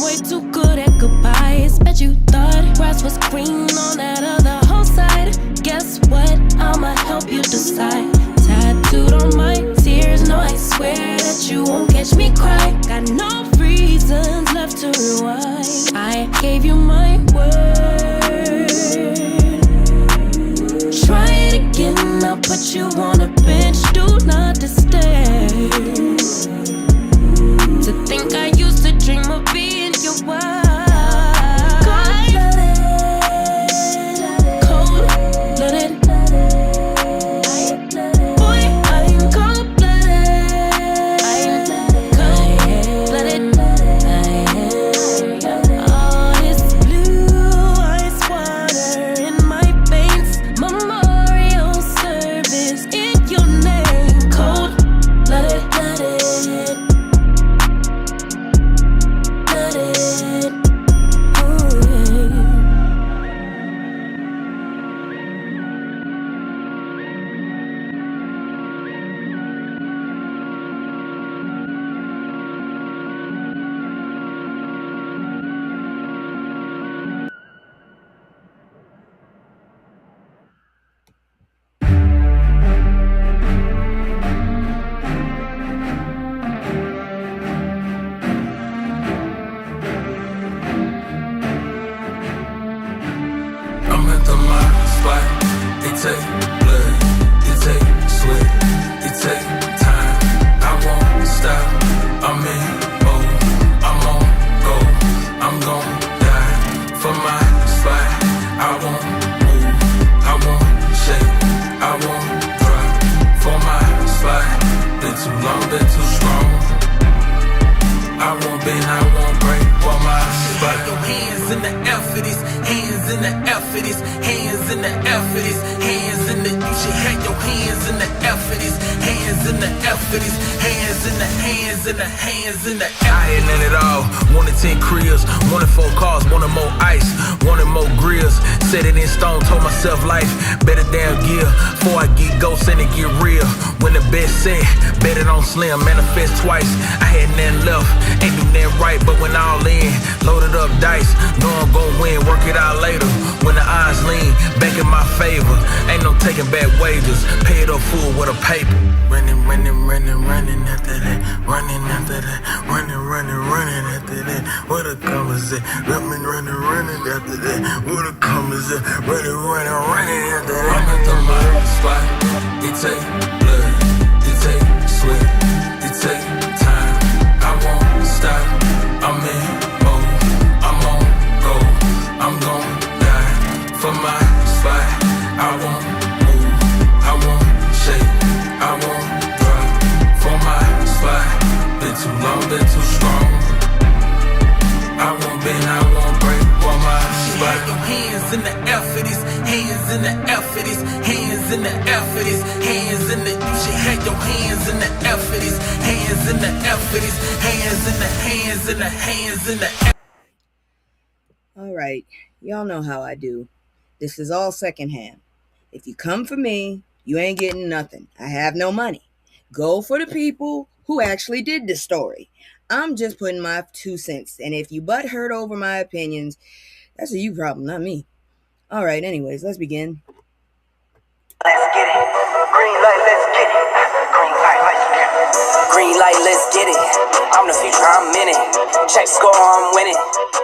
way too good at goodbyes. Bet you thought grass was green on that other whole side. Guess what? I'ma help you decide. Tattooed on my tears, no, I swear that you won't catch me cry. Got no reasons left to rewind. I gave you my word. Try it again, I'll put you on a bench. Do not disturb. To think I used to dream of being your wife. Cold-blooded. Boy, I'm cold-blooded. I'm cold-blooded. All this blue ice water in my veins. Memorial service in your name. Cold-blooded. I'm at the my spot. It take blood, it take sweat, it take time. I won't stop. I'm in mode. I'm on go. I'm gon' die for my spot. I won't move. I won't shake. I won't drop for my spot. Been too long, been too strong. I won't bend, I won't break for my spot. Your hands in the air for this, hands in the air for this, hands in the air for this, hands in the. You should have your hands in the air for this, hands in the air for this, hands in the hands in the hands in the air. I had none at all. Wanted 10 cribs, wanted 4 cars, wanted more ice, wanted more grills. Set it in stone, told myself life better damn gear. Before I get ghosts and it get real. When the best set, bet it on slim, manifest twice. I had nothing left, ain't do nothing right, but when all in, loaded up dice, know I'm gon' win, work it out later. When the odds lean, back in my favor, ain't no taking back wages, pay it up full with a paper. Running, running, running, running after that, running after that, running, running, running after that. What a commas at? Running, running, running after that. What a commas at? Running, running, running after that. I'm at the my spot. It take blood, it take sweat, it take time. I won't stop. I'm in mode. I'm on go. I'm gon' die for my spot. I won't move. I won't shake. I won't drop for my spot. Been too long, been too strong. I won't bend, I won't break for my spot. Your hands in the air for this, hands in the air for this, hands in the air for this, hands in the. You should have your hands in the air for this, hands in the air for this, hands in the hands in the hands in the air. All right, y'all know how I do. This is all secondhand. If you come for me, you ain't getting nothing. I have no money. Go for the people who actually did the story. I'm just putting my 2 cents. And if you butt hurt over my opinions, that's a you problem, not me. All right, anyways, let's begin. Let's get it. Green light, let's get it. Green light, let's get it. Green light, let's get it. I'm the future, I'm in it. Check score, I'm winning.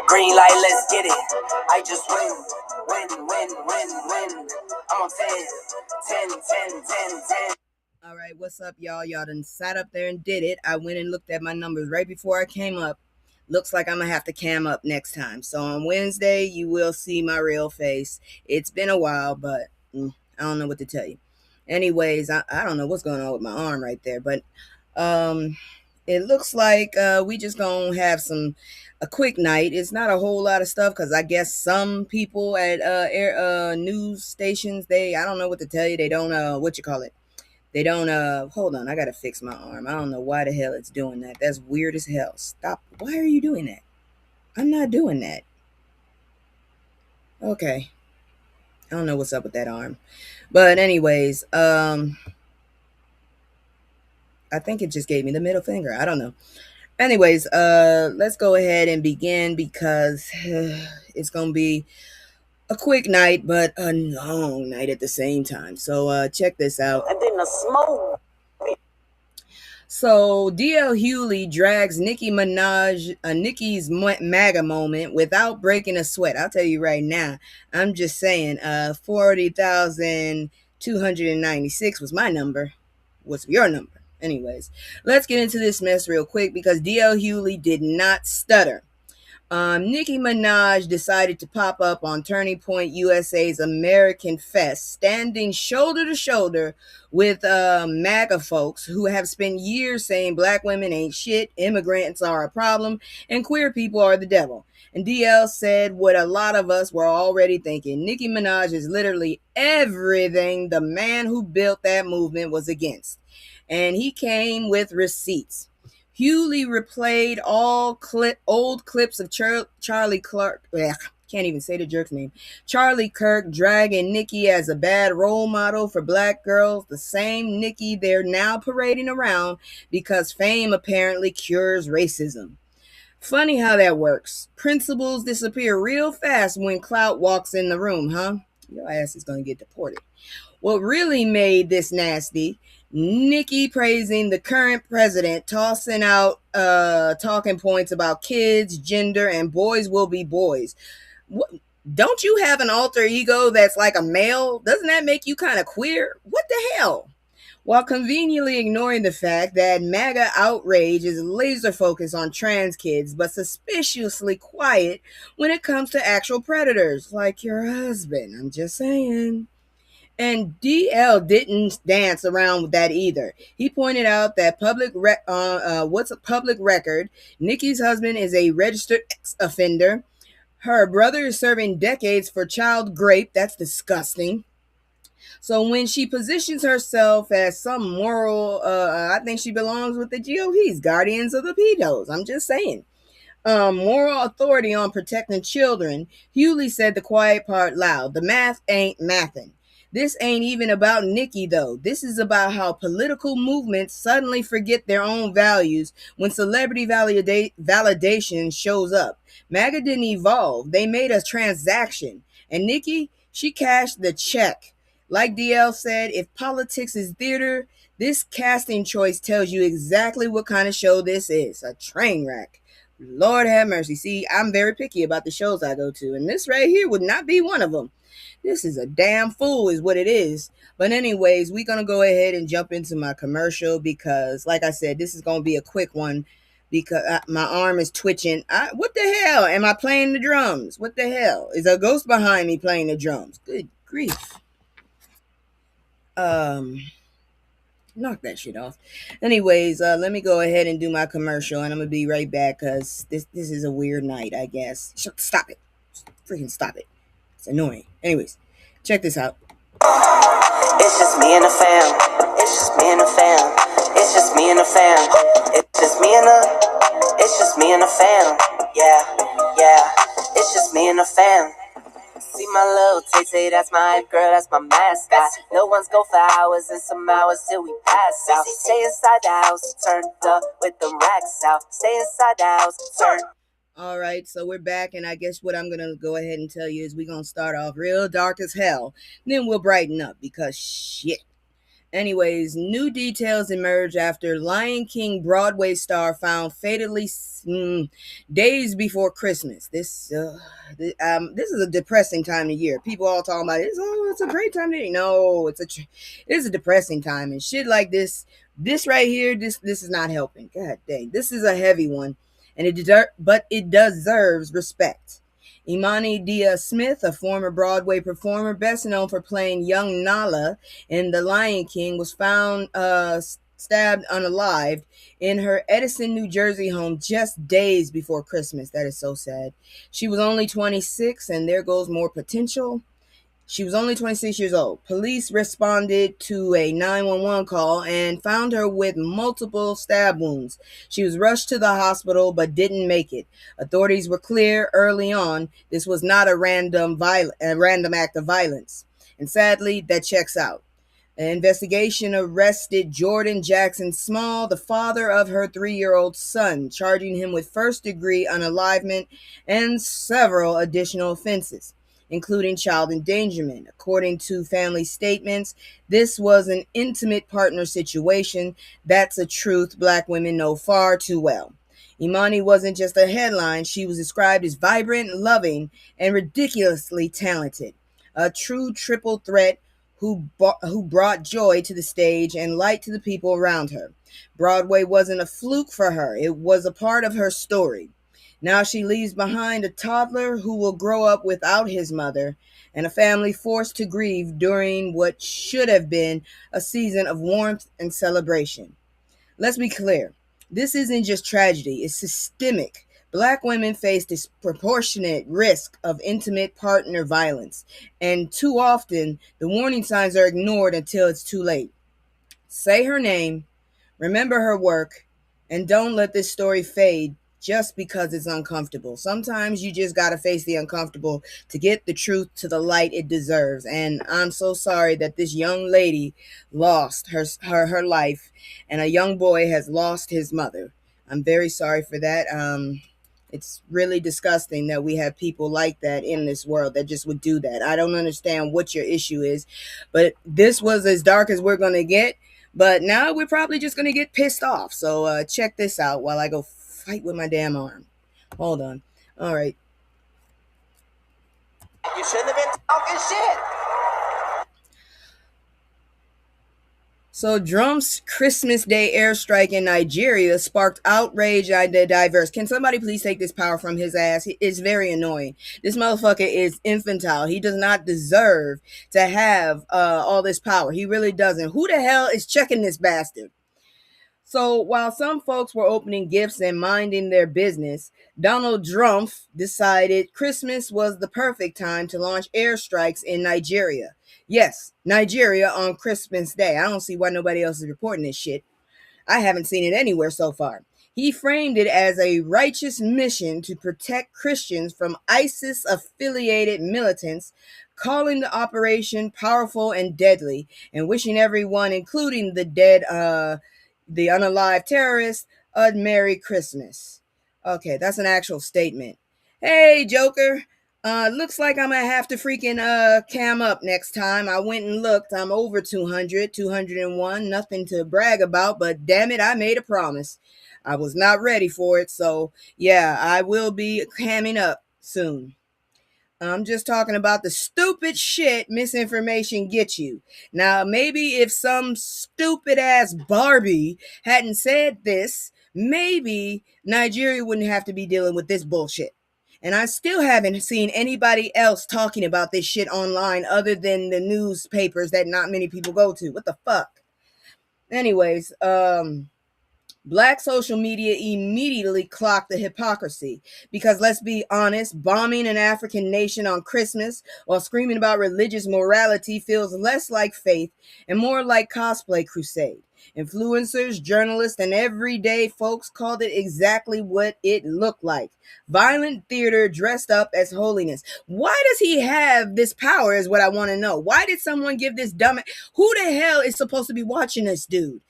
Green light, let's get it. I just win. I'm on 10. All right, what's up, y'all? Y'all done sat up there and did it. I went and looked at my numbers right before I came up. Looks like I'm going to have to cam up next time. So on Wednesday, you will see my real face. It's been a while, but I don't know what to tell you. Anyways, I don't know what's going on with my arm right there. But it looks like we just going to have a quick night. It's not a whole lot of stuff because I guess some people at news stations, I don't know what to tell you. They don't, They don't, hold on, I gotta fix my arm. I don't know why the hell it's doing that. That's weird as hell. Stop. Why are you doing that? I'm not doing that. Okay. I don't know what's up with that arm. But anyways, I think it just gave me the middle finger. I don't know. Anyways, let's go ahead and begin because it's gonna be a quick night, but a long night at the same time. So check this out. And then the smoke. So DL Hewley drags Nicki Minaj, Nicki's MAGA moment without breaking a sweat. I'll tell you right now. I'm just saying, 40,296 was my number. What's your number? Anyways, let's get into this mess real quick because DL Hewley did not stutter. Nicki Minaj decided to pop up on Turning Point USA's American Fest, standing shoulder to shoulder with MAGA folks who have spent years saying black women ain't shit, immigrants are a problem, and queer people are the devil. And DL said what a lot of us were already thinking. Nicki Minaj is literally everything the man who built that movement was against. And he came with receipts. Hewley replayed all old clips of Charlie Clark. Can't even say the jerk's name. Charlie Kirk dragging Nicki as a bad role model for black girls, the same Nicki they're now parading around because fame apparently cures racism. Funny how that works. Principles disappear real fast when clout walks in the room, huh? Your ass is going to get deported. What really made this nasty, Nicki praising the current president, tossing out talking points about kids, gender, and boys will be boys. What, don't you have an alter ego that's like a male? Doesn't that make you kind of queer? What the hell? While conveniently ignoring the fact that MAGA outrage is laser focused on trans kids, but suspiciously quiet when it comes to actual predators, like your husband. I'm just saying. And DL didn't dance around with that either. He pointed out that what's a public record? Nicki's husband is a registered ex-offender. Her brother is serving decades for child rape. That's disgusting. So when she positions herself as some moral, I think she belongs with the GOP's guardians of the pedos. I'm just saying. Moral authority on protecting children, Hewley said the quiet part loud. The math ain't mathin'. This ain't even about Nicki, though. This is about how political movements suddenly forget their own values when celebrity validation shows up. MAGA didn't evolve. They made a transaction. And Nicki, she cashed the check. Like DL said, if politics is theater, this casting choice tells you exactly what kind of show this is. A train wreck. Lord have mercy. See, I'm very picky about the shows I go to, and this right here would not be one of them. This is a damn fool is what it is. But anyways, we're going to go ahead and jump into my commercial because, like I said, this is going to be a quick one because my arm is twitching. What the hell? Am I playing the drums? What the hell? Is a ghost behind me playing the drums? Good grief. Knock that shit off. Anyways, let me go ahead and do my commercial, and I'm gonna be right back because this is a weird night, I guess. Stop it. Freaking stop it. It's annoying. Anyways, check this out. It's just me and the fam. It's just me and the fam. It's just me and the fam. It's just me and the fam. Yeah, yeah. It's just me and the fam. See my little Tay-Tay, that's my hype girl, that's my mascot. No one's go for hours and some hours till we pass out. Stay inside the house, turned up with them racks out. Stay inside the house, turn. All right, so we're back, and I guess what I'm going to go ahead and tell you is we're going to start off real dark as hell. Then we'll brighten up because shit. Anyways, new details emerge after Lion King Broadway star found fatally days before Christmas. This is a depressing time of year. People all talking about it. It's a great time to year. No, it's a depressing time, and shit like this right here, this is not helping. God dang, this is a heavy one, and it deserves respect. Imani Dia-Smith, a former Broadway performer best known for playing young Nala in The Lion King, was found stabbed unalived in her Edison, New Jersey home just days before Christmas. That is so sad. She was only 26, and there goes more potential. She was only 26 years old. Police responded to a 911 call and found her with multiple stab wounds. She was rushed to the hospital but didn't make it. Authorities were clear early on this was not a random act of violence. And sadly, that checks out. An investigation arrested Jordan Jackson Small, the father of her 3-year-old son, charging him with first-degree unalivement and several additional offenses, including child endangerment. According to family statements, this was an intimate partner situation. That's a truth Black women know far too well. Imani wasn't just a headline. She was described as vibrant, loving, and ridiculously talented. A true triple threat who brought joy to the stage and light to the people around her. Broadway wasn't a fluke for her. It was a part of her story. Now she leaves behind a toddler who will grow up without his mother and a family forced to grieve during what should have been a season of warmth and celebration. Let's be clear. This isn't just tragedy, it's systemic. Black women face disproportionate risk of intimate partner violence, and too often the warning signs are ignored until it's too late. Say her name, remember her work, and don't let this story fade just because it's uncomfortable. Sometimes you just got to face the uncomfortable to get the truth to the light it deserves. And I'm so sorry that this young lady lost her life and a young boy has lost his mother. I'm very sorry for that. It's really disgusting that we have people like that in this world that just would do that. I don't understand what your issue is, but this was as dark as we're going to get. But now we're probably just going to get pissed off. So check this out while I go fight with my damn arm. Hold on. All right. You shouldn't have been talking shit. So Drumpf's Christmas Day airstrike in Nigeria sparked outrage at the diverse. Can somebody please take this power from his ass? It's very annoying. This motherfucker is infantile. He does not deserve to have all this power. He really doesn't. Who the hell is checking this bastard? So while some folks were opening gifts and minding their business, Donald Drumpf decided Christmas was the perfect time to launch airstrikes in Nigeria. Yes, Nigeria on Christmas Day. I don't see why nobody else is reporting this shit. I haven't seen it anywhere so far. He framed it as a righteous mission to protect Christians from ISIS-affiliated militants, calling the operation powerful and deadly, and wishing everyone, including the dead, the unalived terrorists, a Merry Christmas. Okay, that's an actual statement. Hey, Joker. Looks like I'm gonna have to freaking cam up next time. I went and looked. I'm over 200, 201. Nothing to brag about, but damn it, I made a promise. I was not ready for it, so yeah, I will be camming up soon. I'm just talking about the stupid shit misinformation gets you. Now, maybe if some stupid ass Barbie hadn't said this, maybe Nigeria wouldn't have to be dealing with this bullshit. And I still haven't seen anybody else talking about this shit online other than the newspapers that not many people go to. What the fuck? Anyways, Black social media immediately clocked the hypocrisy because let's be honest, bombing an African nation on Christmas while screaming about religious morality feels less like faith and more like cosplay crusade. Influencers, journalists, and everyday folks called it exactly what it looked like. Violent theater dressed up as holiness. Why does he have this power is what I want to know. Why did someone give this dumb... Who the hell is supposed to be watching this dude?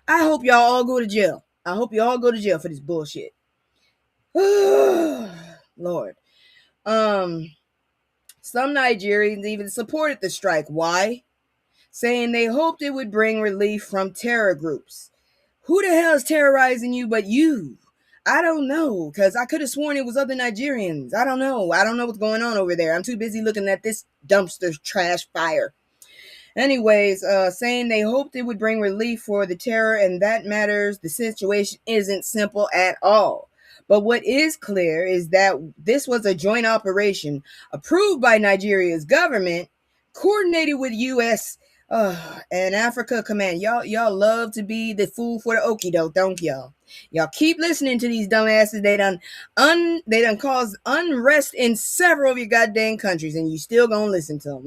I hope y'all all go to jail. I hope you all go to jail for this bullshit. Lord. Some Nigerians even supported the strike. Why? Saying they hoped it would bring relief from terror groups. Who the hell is terrorizing you but you? I don't know, because I could have sworn it was other Nigerians. I don't know. I don't know what's going on over there. I'm too busy looking at this dumpster trash fire. Anyways, saying they hoped it would bring relief for the terror, and that matters. The situation isn't simple at all. But what is clear is that this was a joint operation approved by Nigeria's government, coordinated with U.S. And Africa Command. Y'all love to be the fool for the okie doke, don't y'all? Y'all keep listening to these dumbasses. They done caused unrest in several of your goddamn countries, and you still gonna listen to them.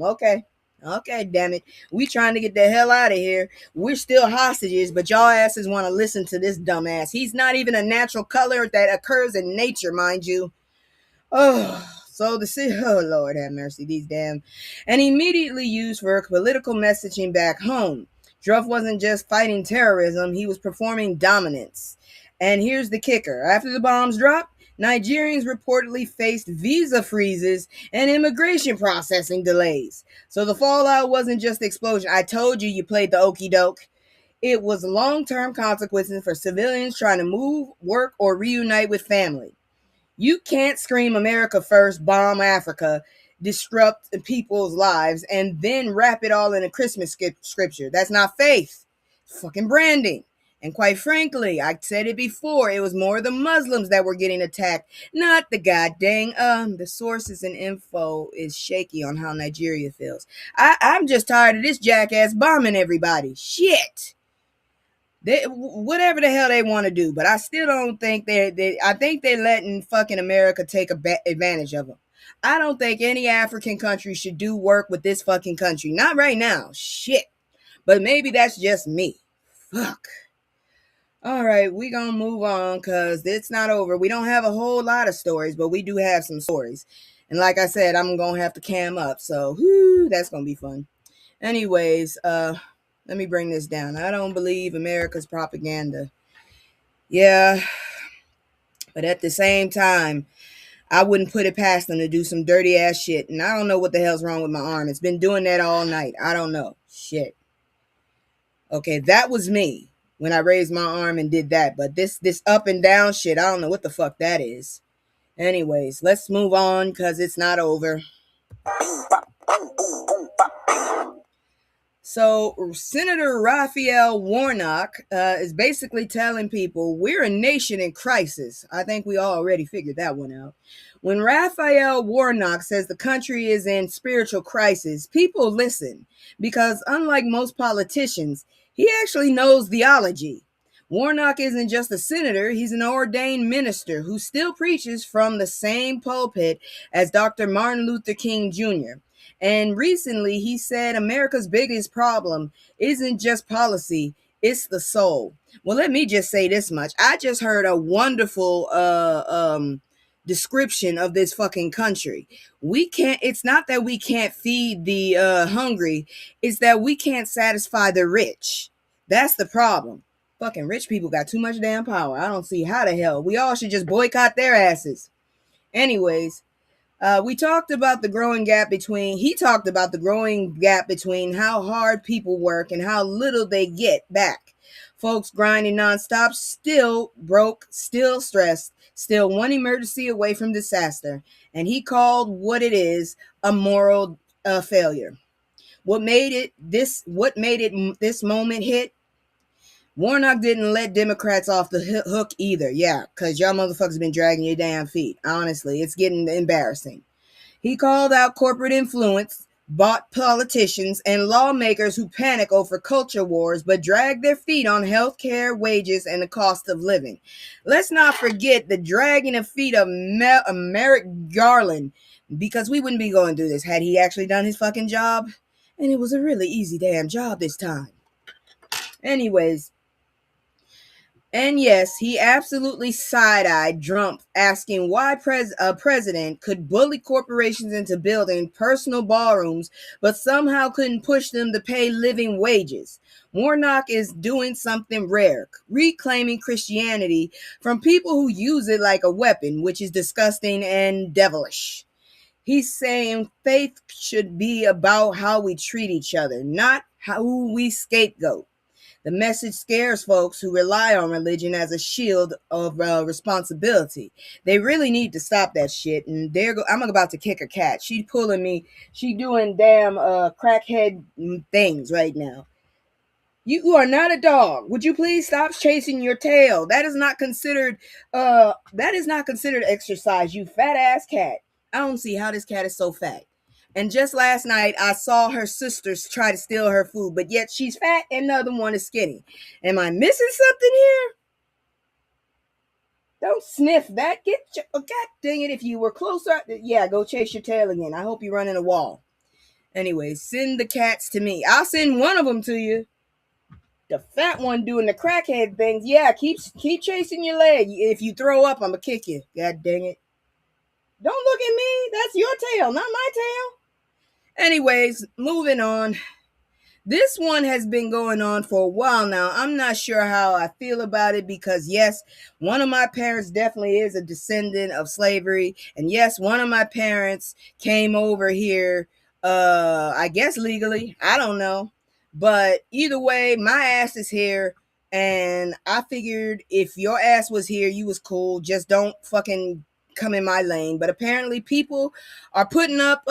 Okay, damn it. We trying to get the hell out of here. We're still hostages, but y'all asses want to listen to this dumbass. He's not even a natural color that occurs in nature, mind you. Oh, Lord have mercy, these damn. And immediately used for political messaging back home. Drumpf wasn't just fighting terrorism, he was performing dominance. And here's the kicker. After the bombs dropped, Nigerians reportedly faced visa freezes and immigration processing delays. So the fallout wasn't just the explosion. I told you played the okie doke. It was long-term consequences for civilians trying to move, work, or reunite with family. You can't scream America first, bomb Africa, disrupt people's lives, and then wrap it all in a Christmas scripture. That's not faith. It's fucking branding. And quite frankly, I said it before, it was more the Muslims that were getting attacked, not the goddamn, the sources and info is shaky on how Nigeria feels. I'm just tired of this jackass bombing everybody. Shit. Whatever the hell they want to do, but I still don't think I think they're letting fucking America take advantage of them. I don't think any African country should do work with this fucking country. Not right now. Shit. But maybe that's just me. Fuck. All right, we gonna move on because it's not over. We don't have a whole lot of stories, but we do have some stories. And like I said, I'm gonna have to cam up, so that's gonna be fun. Anyways, let me bring this down. I don't believe America's propaganda. Yeah, but at the same time, I wouldn't put it past them to do some dirty ass shit. And I don't know what the hell's wrong with my arm. It's been doing that all night. I don't know. Shit. Okay, that was me when I raised my arm and did that. But this up and down shit, I don't know what the fuck that is. Anyways, let's move on because it's not over. So Senator Raphael Warnock is basically telling people we're a nation in crisis. I think we already figured that one out. When Raphael Warnock says the country is in spiritual crisis, people listen because unlike most politicians, he actually knows theology. Warnock isn't just a senator, he's an ordained minister who still preaches from the same pulpit as Dr. Martin Luther King Jr. And recently he said America's biggest problem isn't just policy, it's the soul. Well, let me just say this much. I just heard a wonderful description of this fucking country. It's not that we can't feed the hungry, it's that we can't satisfy the rich. That's the problem. Fucking rich people got too much damn power. I don't see how the hell. We all should just boycott their asses. Anyways, he talked about the growing gap between how hard people work and how little they get back. Folks grinding nonstop, still broke, still stressed, still one emergency away from disaster. And he called what it is a moral failure. What made this moment hit? Warnock didn't let Democrats off the hook either. Yeah, because y'all motherfuckers been dragging your damn feet. Honestly, it's getting embarrassing. He called out corporate influence, bought politicians, and lawmakers who panic over culture wars but drag their feet on health care, wages, and the cost of living. Let's not forget the dragging of feet of Merrick Garland, because we wouldn't be going through this had he actually done his fucking job. And it was a really easy damn job this time. Anyways, and yes, he absolutely side-eyed Drumpf, asking why a president could bully corporations into building personal ballrooms, but somehow couldn't push them to pay living wages. Warnock is doing something rare, reclaiming Christianity from people who use it like a weapon, which is disgusting and devilish. He's saying faith should be about how we treat each other, not who we scapegoat. The message scares folks who rely on religion as a shield of responsibility. They really need to stop that shit. And I'm about to kick a cat. She's pulling me. She doing damn crackhead things right now. You are not a dog. Would you please stop chasing your tail? That is not considered exercise, you fat ass cat. I don't see how this cat is so fat. And just last night, I saw her sisters try to steal her food, but yet she's fat and the other one is skinny. Am I missing something here? Don't sniff that. God dang it, if you were closer, yeah, go chase your tail again. I hope you run in a wall. Anyway, send the cats to me. I'll send one of them to you. The fat one doing the crackhead things, yeah, keep chasing your leg. If you throw up, I'm going to kick you. God dang it. Don't look at me. That's your tail, not my tail. Anyways, moving on. This one has been going on for a while now. I'm not sure how I feel about it because, yes, one of my parents definitely is a descendant of slavery. And yes, one of my parents came over here, I guess legally. I don't know. But either way, my ass is here. And I figured if your ass was here, you was cool. Just don't fucking come in my lane. But apparently, people are putting up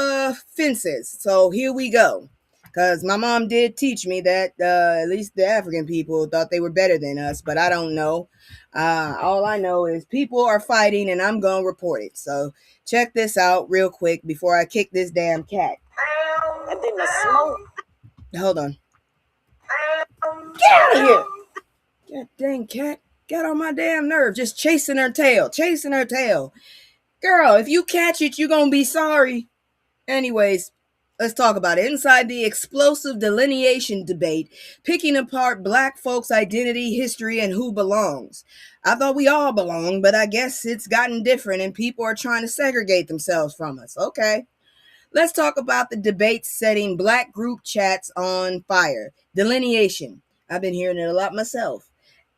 fences. So here we go. Because my mom did teach me that at least the African people thought they were better than us, but I don't know. All I know is people are fighting and I'm going to report it. So check this out real quick before I kick this damn cat. And then the smoke. Hold on. Get out of here! God dang cat. Get on my damn nerve. Just chasing her tail. Chasing her tail. Girl, if you catch it, you're going to be sorry. Anyways, let's talk about it. Inside the explosive delineation debate, picking apart black folks' identity, history, and who belongs. I thought we all belonged, but I guess it's gotten different and people are trying to segregate themselves from us. Okay. Let's talk about the debate setting black group chats on fire. Delineation. I've been hearing it a lot myself.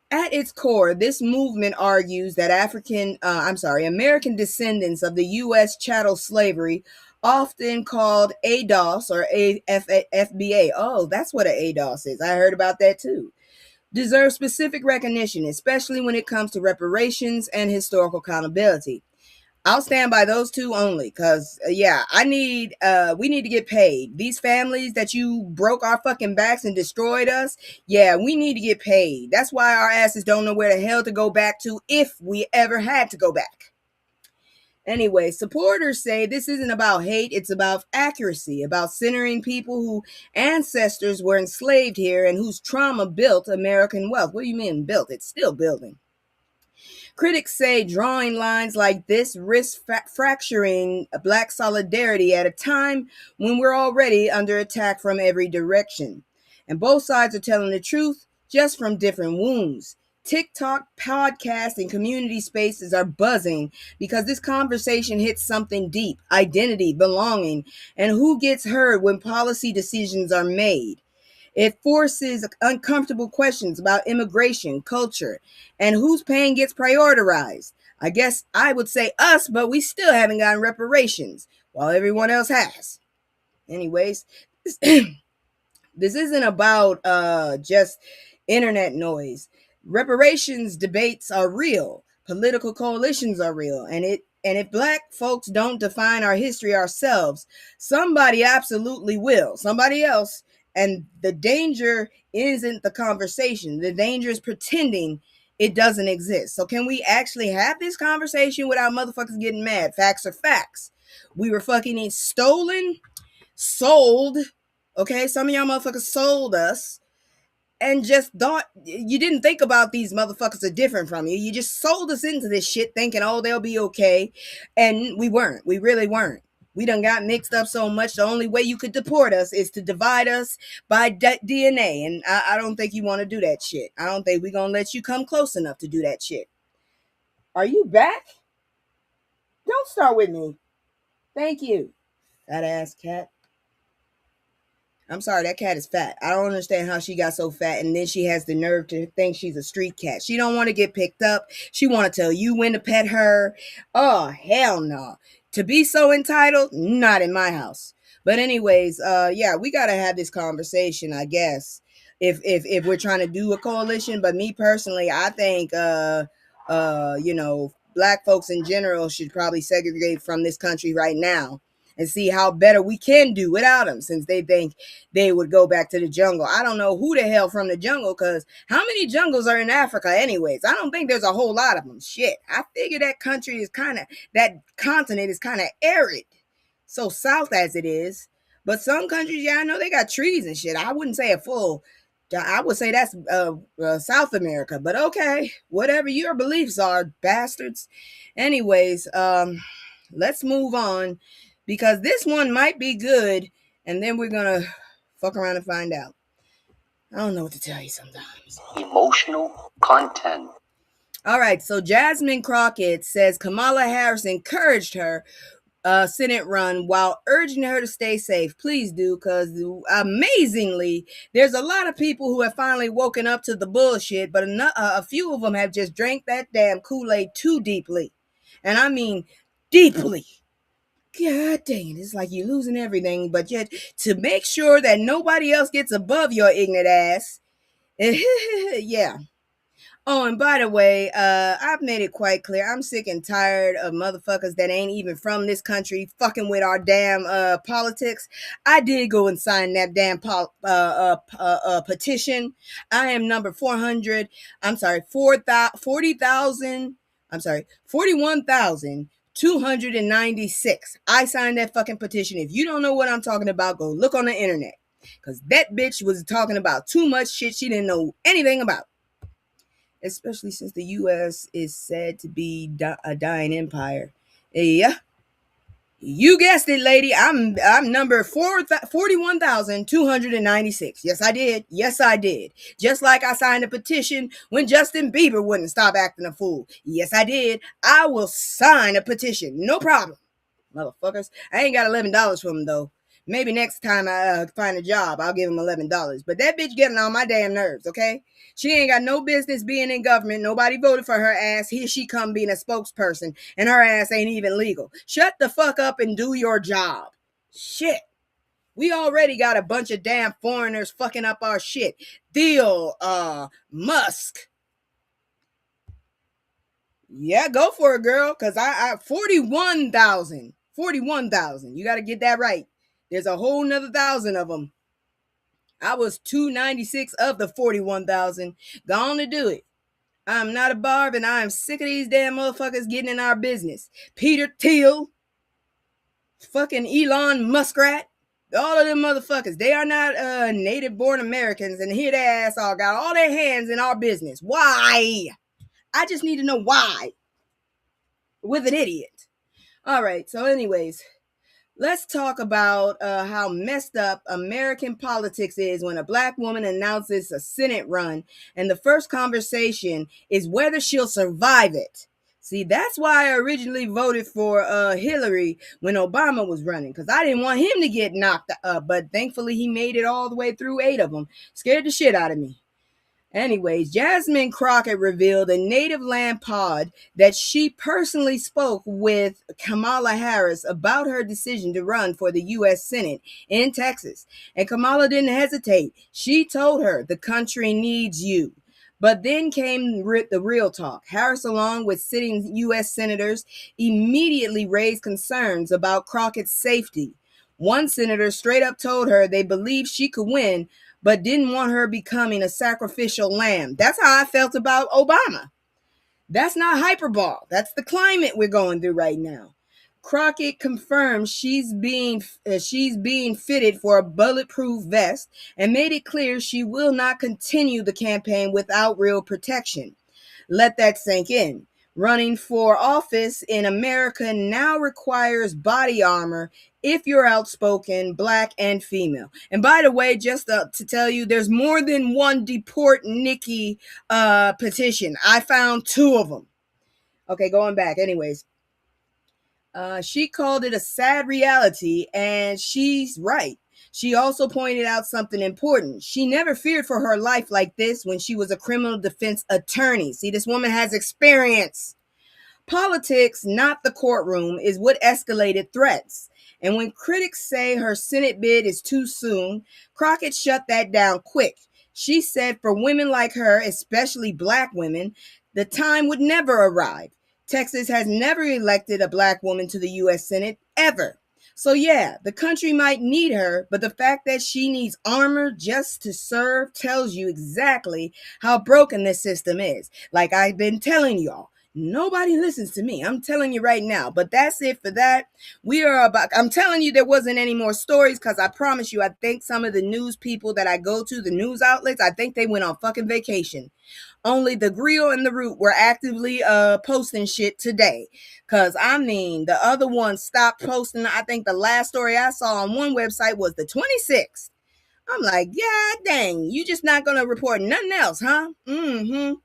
At its core, this movement argues that American descendants of the U.S. chattel slavery, often called ADOS or AFBA. Oh, that's what an ADOS is. I heard about that too. Deserve specific recognition, especially when it comes to reparations and historical accountability. I'll stand by those two only because, we need to get paid. These families that you broke our fucking backs and destroyed us, we need to get paid. That's why our asses don't know where the hell to go back to if we ever had to go back. Anyway, supporters say this isn't about hate, it's about accuracy, about centering people whose ancestors were enslaved here and whose trauma built American wealth. What do you mean built? It's still building. Critics say drawing lines like this risk fracturing black solidarity at a time when we're already under attack from every direction. And both sides are telling the truth, just from different wounds. TikTok, podcasts, and community spaces are buzzing because this conversation hits something deep: identity, belonging, and who gets heard when policy decisions are made. It forces uncomfortable questions about immigration, culture, and whose pain gets prioritized. I guess I would say us, but we still haven't gotten reparations, while everyone else has. Anyways, this isn't about just internet noise. Reparations debates are real. Political coalitions are real. And if black folks don't define our history ourselves, somebody absolutely will. Somebody else. And the danger isn't the conversation. The danger is pretending it doesn't exist. So can we actually have this conversation without motherfuckers getting mad? Facts are facts. We were fucking stolen, sold. Okay, some of y'all motherfuckers sold us and just thought, you didn't think about these motherfuckers are different from you. You just sold us into this shit thinking, oh, they'll be okay. And we weren't. We really weren't. We done got mixed up so much. The only way you could deport us is to divide us by DNA. And I don't think you want to do that shit. I don't think we're going to let you come close enough to do that shit. Are you back? Don't start with me. Thank you. Fat ass cat. I'm sorry, that cat is fat. I don't understand how she got so fat, and then she has the nerve to think she's a street cat. She don't want to get picked up. She want to tell you when to pet her. Oh, hell no. To be so entitled, not in my house. But anyways, we got to have this conversation, I guess, if we're trying to do a coalition. But me personally, I think, black folks in general should probably segregate from this country right now and see how better we can do without them, since they think they would go back to the jungle. I don't know who the hell from the jungle, because how many jungles are in Africa anyways? I don't think there's a whole lot of them. Shit, I figure that continent is kind of arid, so south as it is. But some countries, I know they got trees and shit. I wouldn't say I would say that's South America, but okay, whatever your beliefs are, bastards. Anyways, let's move on, because this one might be good, and then we're gonna fuck around and find out. I don't know what to tell you sometimes. Emotional content. All right, so Jasmine Crockett says Kamala Harris encouraged her Senate run while urging her to stay safe. Please do, because amazingly, there's a lot of people who have finally woken up to the bullshit, but a few of them have just drank that damn Kool-Aid too deeply. And I mean deeply. God dang it, it's like you're losing everything, but yet to make sure that nobody else gets above your ignorant ass. Yeah. Oh, and by the way, I've made it quite clear. I'm sick and tired of motherfuckers that ain't even from this country fucking with our damn politics. I did go and sign that damn petition. I am number 400. I'm sorry, 40,000. I'm sorry, 41,296. I signed that fucking petition. If you don't know what I'm talking about, go look on the internet. Because that bitch was talking about too much shit she didn't know anything about. Especially since the U.S. is said to be a dying empire. Yeah, you guessed it, lady. I'm number 41,296. Yes, I did. Yes, I did. Just like I signed a petition when Justin Bieber wouldn't stop acting a fool. Yes, I did. I will sign a petition. No problem. Motherfuckers. I ain't got $11 from him, though. Maybe next time I find a job, I'll give him $11. But that bitch getting on my damn nerves, okay? She ain't got no business being in government. Nobody voted for her ass. Here she come being a spokesperson, and her ass ain't even legal. Shut the fuck up and do your job. Shit. We already got a bunch of damn foreigners fucking up our shit. Thiel, Musk. Yeah, go for it, girl, because I 41,000. 41,000. You got to get that right. There's a whole nother 1,000 of them. I was 296 of the 41,000. Gone to do it. I'm not a barb, and I am sick of these damn motherfuckers getting in our business. Peter Thiel, fucking Elon Muskrat, all of them motherfuckers. They are not native-born Americans, and here their ass all got all their hands in our business. Why? I just need to know why. With an idiot. All right, so anyways, let's talk about how messed up American politics is when a black woman announces a Senate run, and the first conversation is whether she'll survive it. See, that's why I originally voted for Hillary when Obama was running, because I didn't want him to get knocked up, but thankfully he made it all the way through 8 of them. Scared the shit out of me. Anyways, Jasmine Crockett revealed in Native Land Pod that she personally spoke with Kamala Harris about her decision to run for the U.S. Senate in Texas. And Kamala didn't hesitate. She told her the country needs you. But then came the real talk. Harris, along with sitting U.S. senators, immediately raised concerns about Crockett's safety. One senator straight up told her they believed she could win, but didn't want her becoming a sacrificial lamb. That's how I felt about Obama. That's not hyperbole. That's the climate we're going through right now. Crockett confirms she's being fitted for a bulletproof vest and made it clear she will not continue the campaign without real protection. Let that sink in. Running for office in America now requires body armor if you're outspoken, black, and female. And by the way, just to tell you, there's more than one Deport Nicki petition. I found 2 of them. Okay, going back. Anyways, she called it a sad reality, and she's right. She also pointed out something important. She never feared for her life like this when she was a criminal defense attorney. See, this woman has experience. Politics, not the courtroom, is what escalated threats. And when critics say her Senate bid is too soon, Crockett shut that down quick. She said for women like her, especially black women, the time would never arrive. Texas has never elected a black woman to the U.S. Senate, ever. So yeah, the country might need her, but the fact that she needs armor just to serve tells you exactly how broken this system is. Like I've been telling y'all. Nobody listens to me. I'm telling you right now. But that's it for that. I'm telling you there wasn't any more stories because I promise you, I think some of the news people that I go to, the news outlets, I think they went on fucking vacation. Only the Grill and the Root were actively posting shit today. Because, I mean, the other ones stopped posting. I think the last story I saw on one website was the 26th. I'm like, yeah, dang, you just not going to report nothing else, huh? Mm-hmm.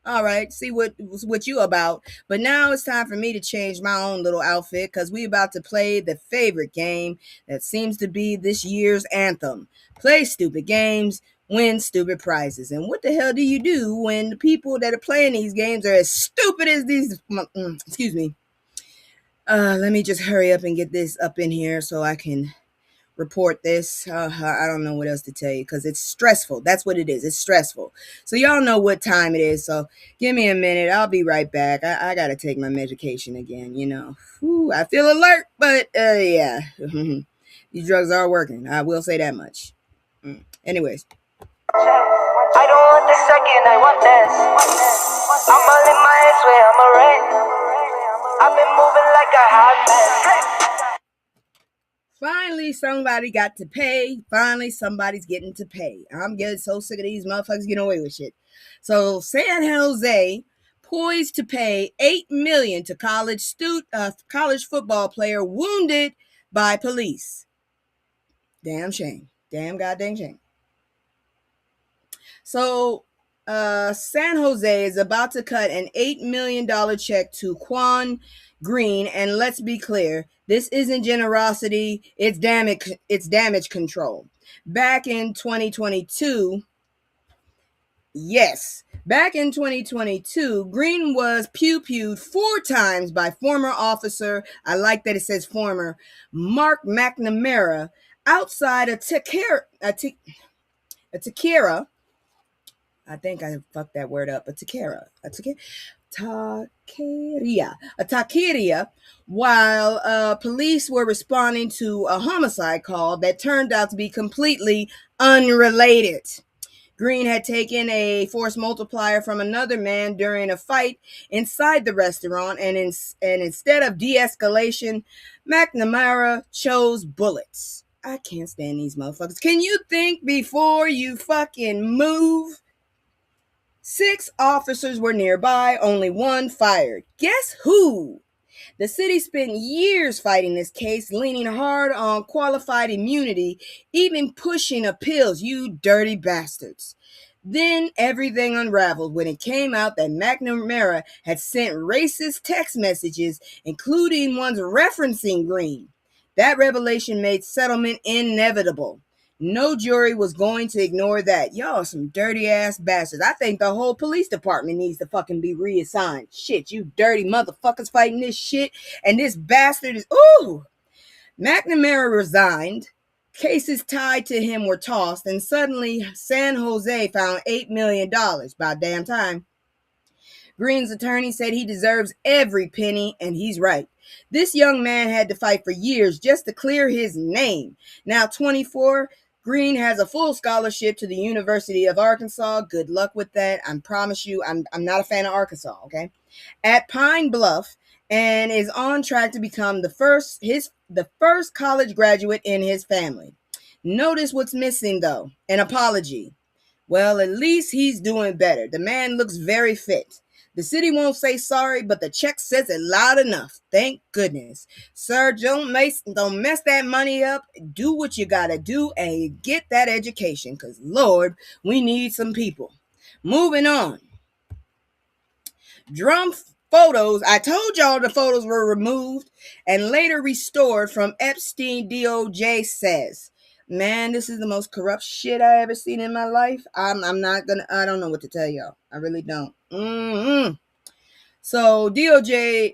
All right, see what you about. But now it's time for me to change my own little outfit because we about to play the favorite game that seems to be this year's anthem. Play stupid games, win stupid prizes. And what the hell do you do when the people that are playing these games are as stupid as these? Excuse me. Let me just hurry up and get this up in here so I can report this. I don't know what else to tell you because it's stressful. That's what it is. It's stressful. So y'all know what time it is. So give me a minute. I'll be right back. I got to take my medication again. Whew, I feel alert, but yeah, these drugs are working. I will say that much. Anyways. I don't want the second, I want this. I'ma live my ass way, I'm a red. I've been moving like a hot mess. Finally, somebody got to pay. Finally, somebody's getting to pay. I'm getting so sick of these motherfuckers getting away with shit. So, San Jose poised to pay $8 million to college football player wounded by police. Damn shame. Damn goddamn shame. So, San Jose is about to cut an $8 million check to Quan Green, and let's be clear, this isn't generosity, it's damage control. Back in 2022, Green was pew-pewed 4 times by former officer, I like that it says former, Mark McNamara, outside a Takira, I think I fucked that word up, a taqueria, while police were responding to a homicide call that turned out to be completely unrelated. Green had taken a force multiplier from another man during a fight inside the restaurant, and instead of de-escalation, McNamara chose bullets. I can't stand these motherfuckers. Can you think before you fucking move? 6 officers were nearby, only 1 fired. Guess who? The city spent years fighting this case, leaning hard on qualified immunity, even pushing appeals, you dirty bastards. Then everything unraveled when it came out that McNamara had sent racist text messages, including ones referencing Green. That revelation made settlement inevitable. No jury was going to ignore that. Y'all some dirty ass bastards. I think the whole police department needs to fucking be reassigned. Shit, you dirty motherfuckers fighting this shit. And this bastard is, ooh. McNamara resigned. Cases tied to him were tossed. And suddenly San Jose found $8 million. About damn time. Green's attorney said he deserves every penny, and he's right. This young man had to fight for years just to clear his name. Now 24, Green has a full scholarship to the University of Arkansas. Good luck with that. I promise you, I'm not a fan of Arkansas, okay? At Pine Bluff, and is on track to become the first college graduate in his family. Notice what's missing though, an apology. Well, at least he's doing better. The man looks very fit. The city won't say sorry, but the check says it loud enough. Thank goodness. Sir, don't mess that money up. Do what you gotta do and get that education, because, Lord, we need some people. Moving on. Drumpf photos. I told y'all the photos were removed and later restored from Epstein. DOJ says. Man, this is the most corrupt shit I ever seen in my life. I don't know what to tell y'all. I really don't. So DOJ,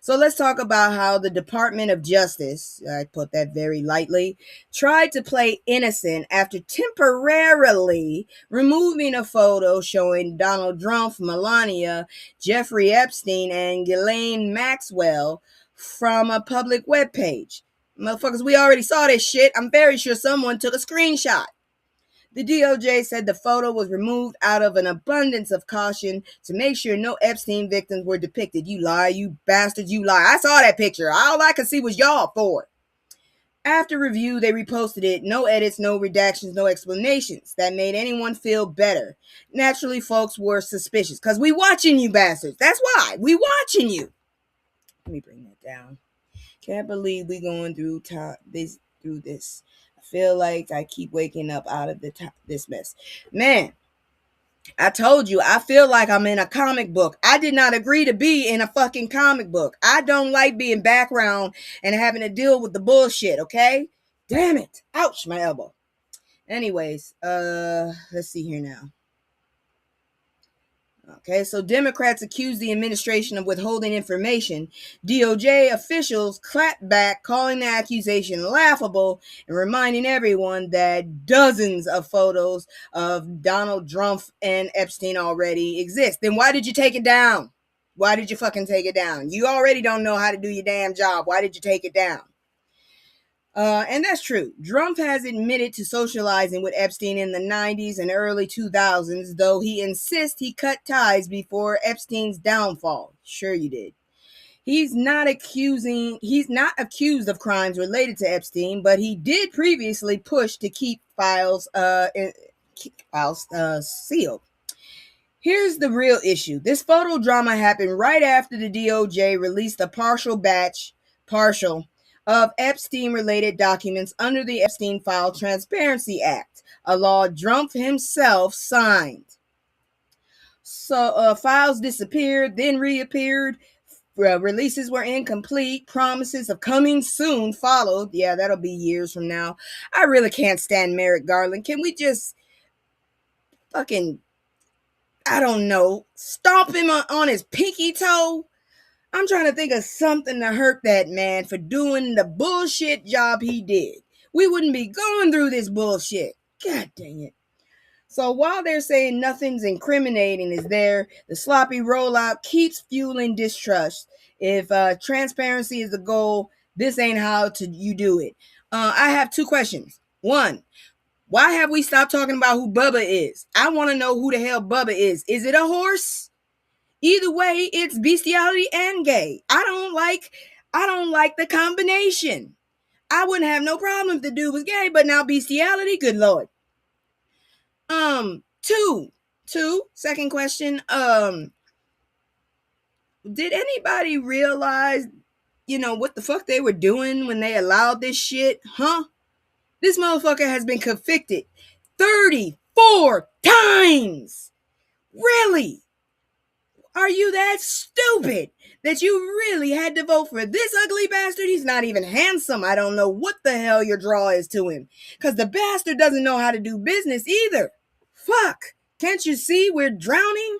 So let's talk about how the Department of Justice, I put that very lightly, tried to play innocent after temporarily removing a photo showing Donald Drumpf, Melania, Jeffrey Epstein, and Ghislaine Maxwell from a public webpage. Motherfuckers, we already saw this shit. I'm very sure someone took a screenshot. The DOJ said the photo was removed out of an abundance of caution to make sure no Epstein victims were depicted. You lie, you bastards, you lie. I saw that picture. All I could see was y'all for it. After review, they reposted it. No edits, no redactions, no explanations. That made anyone feel better. Naturally, folks were suspicious because we watching you bastards. That's why. We watching you. Let me bring that down. Can't believe we going through this. I feel like I keep waking up out of this mess. Man, I told you, I feel like I'm in a comic book. I did not agree to be in a fucking comic book. I don't like being background and having to deal with the bullshit, okay? Damn it. Ouch, my elbow. Anyways, let's see here now. Okay, so Democrats accuse the administration of withholding information. DOJ officials clapped back, calling the accusation laughable and reminding everyone that dozens of photos of Donald Drumpf and Epstein already exist. Then why did you take it down? Why did you fucking take it down? You already don't know how to do your damn job. Why did you take it down? And that's true. Drumpf has admitted to socializing with Epstein in the 90s and early 2000s, though he insists he cut ties before Epstein's downfall. Sure you did. He's not accused of crimes related to Epstein, but he did previously push to keep files sealed. Here's the real issue. This photo drama happened right after the DOJ released a partial of Epstein-related documents under the Epstein File Transparency Act, a law Drumpf himself signed. So files disappeared, then reappeared. Releases were incomplete. Promises of coming soon followed. Yeah, that'll be years from now. I really can't stand Merrick Garland. Can we just fucking, I don't know, stomp him on his pinky toe? I'm trying to think of something to hurt that man for doing the bullshit job he did. We wouldn't be going through this bullshit. God dang it. So while they're saying nothing's incriminating is there, the sloppy rollout keeps fueling distrust. If transparency is the goal, this ain't how you do it. I have two questions. One, why have we stopped talking about who Bubba is? I want to know who the hell Bubba is. Is it a horse? Either way, it's bestiality and gay. I don't like the combination. I wouldn't have no problem if the dude was gay, but now bestiality, good lord. Second question. Did anybody realize, what the fuck they were doing when they allowed this shit? Huh? This motherfucker has been convicted 34 times. Really? Are you that stupid that you really had to vote for this ugly bastard? He's not even handsome. I don't know what the hell your draw is to him. Because the bastard doesn't know how to do business either. Fuck. Can't you see we're drowning?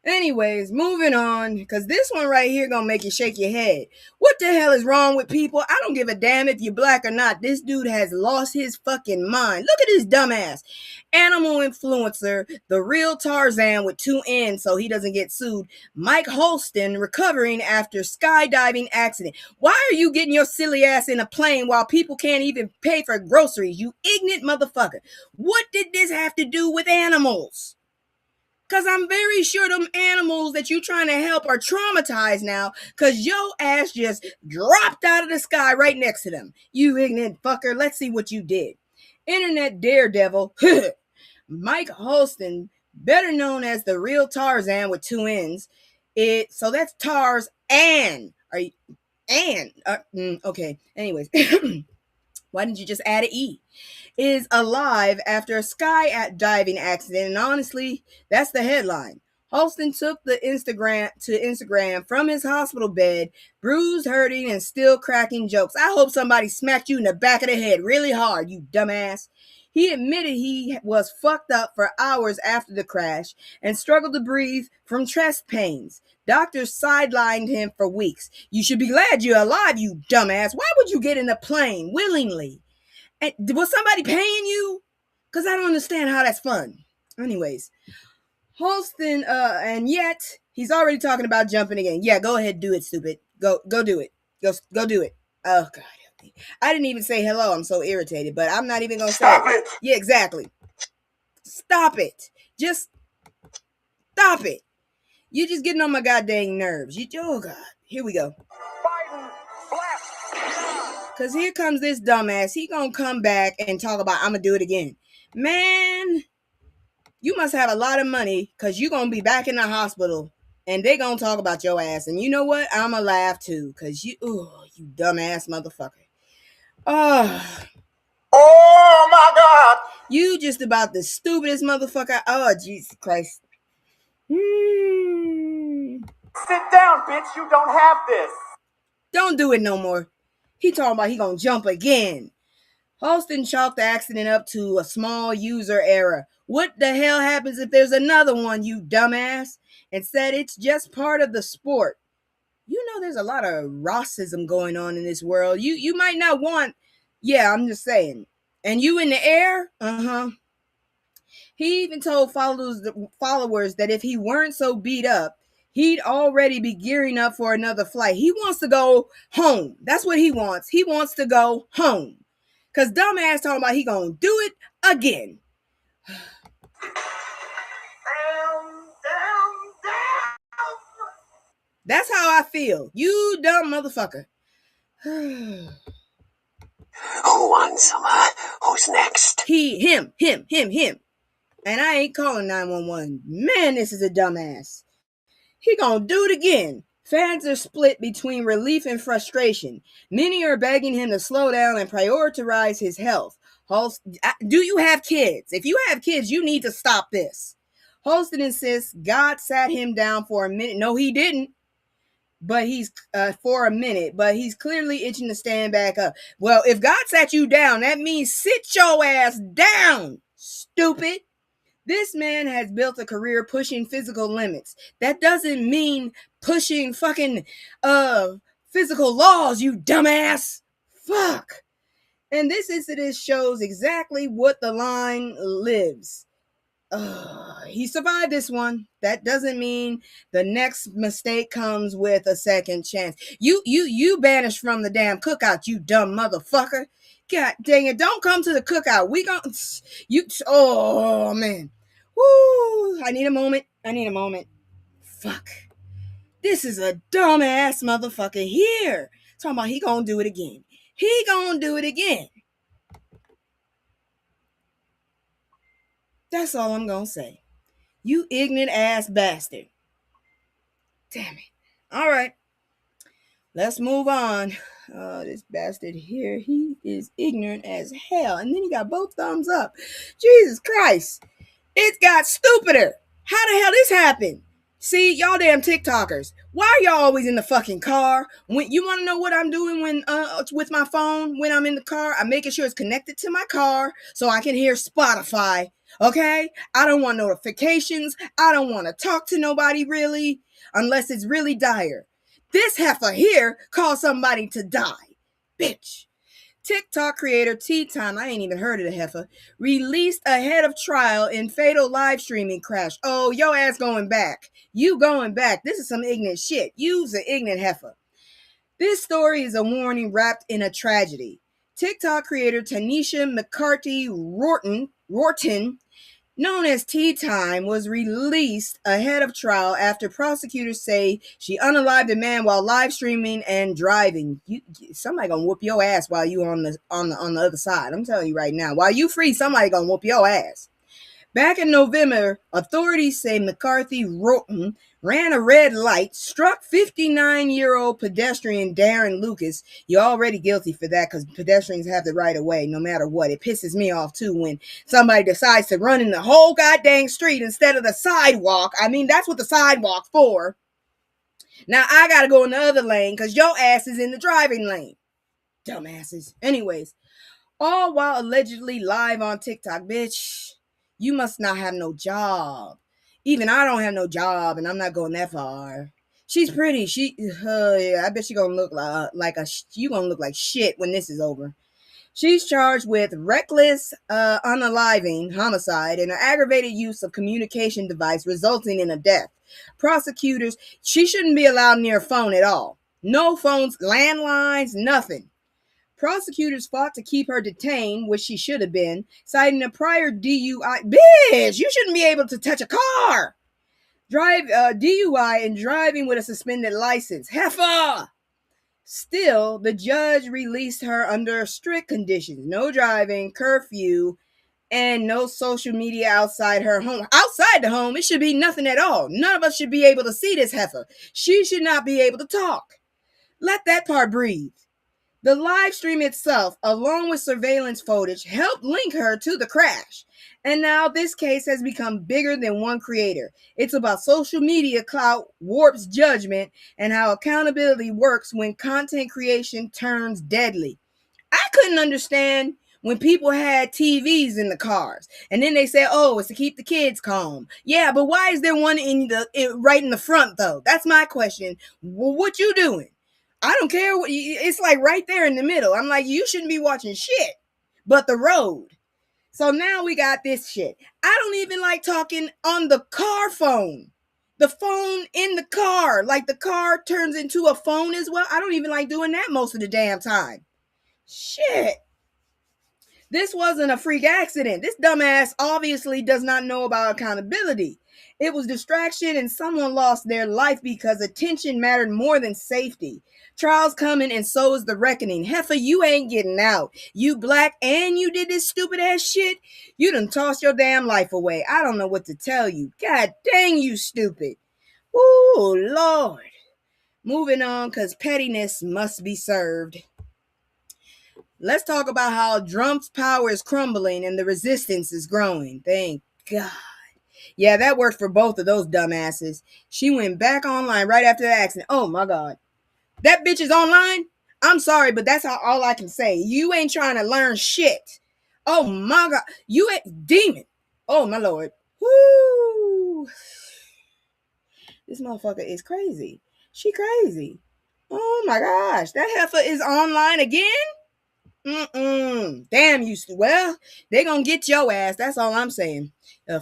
Anyways, moving on, because this one right here gonna make you shake your head. What the hell is wrong with people? I don't give a damn if you're black or not. This dude has lost his fucking mind. Look at this dumbass. Animal influencer, the real Tarzan with 2 N's so he doesn't get sued. Mike Holston recovering after skydiving accident. Why are you getting your silly ass in a plane while people can't even pay for groceries? You ignorant motherfucker. What did this have to do with animals? Because I'm very sure them animals that you trying to help are traumatized now because your ass just dropped out of the sky right next to them. You ignorant fucker. Let's see what you did. Internet daredevil, Mike Holston, better known as the real Tarzan with 2 N's. So that's Tars and. Okay. Anyways. Why didn't you just add an E? Is alive after a skydiving accident, and honestly, that's the headline. Holston took the Instagram from his hospital bed, bruised, hurting, and still cracking jokes. I hope somebody smacked you in the back of the head really hard, you dumbass. He admitted he was fucked up for hours after the crash and struggled to breathe from chest pains. Doctors sidelined him for weeks. You should be glad you're alive, you dumbass. Why would you get in a plane willingly? And was somebody paying you? Because I don't understand how that's fun. Anyways, Holston, and yet he's already talking about jumping again. Yeah, go ahead, do it, stupid. Go do it. Go do it. Oh, God. I didn't even say hello. I'm so irritated, but I'm not even going to say it. Yeah, exactly. Stop it. Just stop it. You're just getting on my goddamn nerves. Oh, God. Here we go. Because here comes this dumbass. He going to come back and talk about, I'm going to do it again. Man, you must have a lot of money because you're going to be back in the hospital and they going to talk about your ass. And you know what? I'm going to laugh too because you dumbass motherfucker. Oh, Oh my God! You just about the stupidest motherfucker. Oh, Jesus Christ. Sit down, bitch. You don't have this. Don't do it no more. He talking about he gonna jump again. Holston chalked the accident up to a small user error. What the hell happens if there's another one, you dumbass? And said it's just part of the sport. You know there's a lot of racism going on in this world. You might not want. Yeah, I'm just saying. And you in the air? Uh-huh. He even told followers that if he weren't so beat up, he'd already be gearing up for another flight. He wants to go home. That's what he wants. He wants to go home. Because dumbass talking about he gonna do it again. That's how I feel. You dumb motherfucker. Who wants some? Who's next? Him. And I ain't calling 911. Man, this is a dumbass. He gonna do it again. Fans are split between relief and frustration. Many are begging him to slow down and prioritize his health. Do you have kids? If you have kids, you need to stop this. Holston insists God sat him down for a minute. No, he didn't. But he's for a minute, but he's clearly itching to stand back up. Well, if God sat you down, that means sit your ass down, stupid. This man has built a career pushing physical limits. That doesn't mean pushing fucking physical laws, you dumbass. Fuck. And this incident shows exactly what the line lives. He survived this one. That doesn't mean the next mistake comes with a second chance. You banished from the damn cookout, you dumb motherfucker. God dang it, don't come to the cookout. Oh man. Woo, I need a moment. Fuck. This is a dumbass motherfucker here. Talking about he gonna do it again. That's all I'm gonna say. You ignorant ass bastard. Damn it. All right. Let's move on. This bastard here, he is ignorant as hell. And then he got both thumbs up. Jesus Christ. It got stupider. How the hell this happened? See, y'all damn TikTokers. Why are y'all always in the fucking car? When you want to know what I'm doing when with my phone when I'm in the car? I'm making sure it's connected to my car so I can hear Spotify. Okay? I don't want notifications. I don't want to talk to nobody really unless it's really dire. This heifer here caused somebody to die. Bitch. TikTok creator Tea Time, I ain't even heard of the heifer, released ahead of trial in fatal live streaming crash. Oh, your ass going back. You going back. This is some ignorant shit. You's an ignorant heifer. This story is a warning wrapped in a tragedy. TikTok creator Tanisha McCarthy Rorton, known as Tea Time, was released ahead of trial after prosecutors say she unalived a man while live streaming and driving. Somebody gonna whoop your ass while you on the other side. I'm telling you right now. While you free, somebody gonna whoop your ass. Back in November, authorities say McCarthy Rorton ran a red light, struck 59-year-old pedestrian Darren Lucas. You're already guilty for that because pedestrians have the right of way no matter what. It pisses me off too when somebody decides to run in the whole goddamn street instead of the sidewalk. I mean, that's what the sidewalk for. Now I gotta go in the other lane because your ass is in the driving lane. Dumbasses. Anyways, all while allegedly live on TikTok, bitch. You must not have no job. Even I don't have no job, and I'm not going that far. She's pretty. I bet she gonna look you gonna look like shit when this is over. She's charged with reckless unaliving, homicide, and an aggravated use of communication device resulting in a death. Prosecutors, she shouldn't be allowed near a phone at all. No phones, landlines, nothing. Prosecutors fought to keep her detained, which she should have been, citing a prior DUI. Bitch, you shouldn't be able to touch a car. DUI and driving with a suspended license. Heifer! Still, the judge released her under strict conditions. No driving, curfew, and no social media outside her home. Outside the home, it should be nothing at all. None of us should be able to see this heifer. She should not be able to talk. Let that part breathe. The live stream itself, along with surveillance footage, helped link her to the crash. And now this case has become bigger than one creator. It's about social media clout warps judgment and how accountability works when content creation turns deadly. I couldn't understand when people had TVs in the cars, and then they say, "Oh, it's to keep the kids calm." Yeah, but why is there one right in the front though? That's my question. Well, what you doing? I don't care. It's like right there in the middle. I'm like, you shouldn't be watching shit, but the road. So now we got this shit. I don't even like talking on the car phone. The phone in the car, like the car turns into a phone as well. I don't even like doing that most of the damn time. Shit. This wasn't a freak accident. This dumbass obviously does not know about accountability. It was distraction and someone lost their life because attention mattered more than safety. Trials coming and so is the reckoning. Heifer, you ain't getting out. You black and you did this stupid ass shit. You done tossed your damn life away. I don't know what to tell you. God dang you stupid. Ooh, Lord. Moving on, because pettiness must be served. Let's talk about how Drumpf's power is crumbling and the resistance is growing. Thank God. Yeah, that worked for both of those dumbasses. She went back online right after the accident. Oh my God. That bitch is online? I'm sorry, but that's all I can say. You ain't trying to learn shit. Oh my God. You ain't demon. Oh my Lord. Woo. This motherfucker is crazy. She crazy. Oh my gosh. That heifer is online again? Damn you. Well, they gonna get your ass. That's all I'm saying.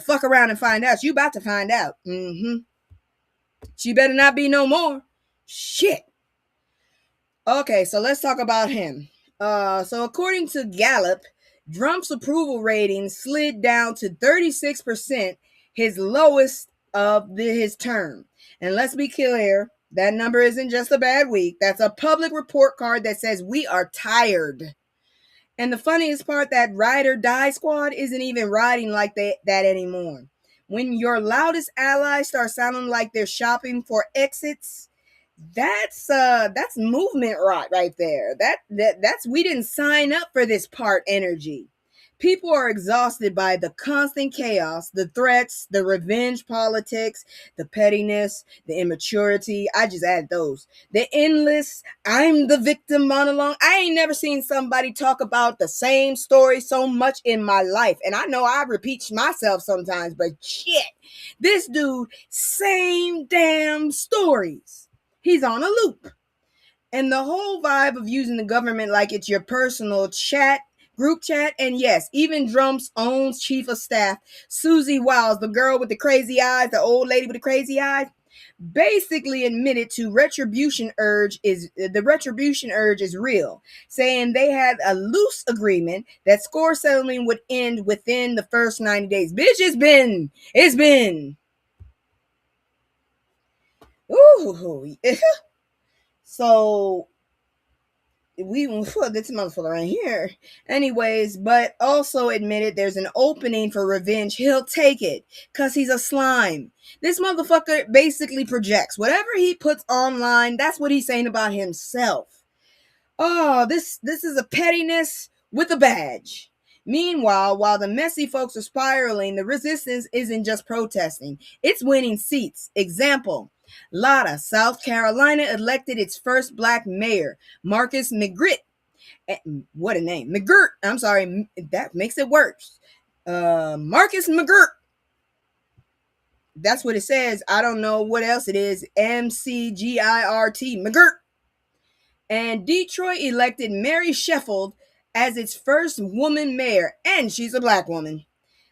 Fuck around and find out. You about to find out. She better not be no more. Shit. Okay, so let's talk about him. So according to Gallup, Drumpf's approval rating slid down to 36%, his lowest of his term. And let's be clear, that number isn't just a bad week. That's a public report card that says we are tired. And the funniest part, that ride or die squad isn't even riding like that anymore. When your loudest allies start sounding like they're shopping for exits, that's movement right there. That's we didn't sign up for this part energy. People are exhausted by the constant chaos, the threats, the revenge politics, the pettiness, the immaturity. I just add those. The endless, I'm the victim monologue. I ain't never seen somebody talk about the same story so much in my life. And I know I repeat myself sometimes, but shit, this dude, same damn stories. He's on a loop. And the whole vibe of using the government like it's your personal group chat, and yes, even Drumpf's own chief of staff, Susie Wiles, the girl with the crazy eyes, the old lady with the crazy eyes, basically admitted to the retribution urge is real, saying they had a loose agreement that score settling would end within the first 90 days. Bitch, it's been. Ooh. So we put this motherfucker right here. Anyways, but also admitted there's an opening for revenge. He'll take it because he's a slime. This motherfucker basically projects whatever he puts online. That's what he's saying about himself. Oh, this is a pettiness with a badge. Meanwhile, while the messy folks are spiraling, the resistance isn't just protesting. It's winning seats. Example, Lotta, South Carolina elected its first black mayor, Marcus McGirt. What a name. McGirt. I'm sorry. That makes it worse. Marcus McGirt. That's what it says. I don't know what else it is. McGirt. McGirt. And Detroit elected Mary Sheffield as its first woman mayor, and she's a black woman.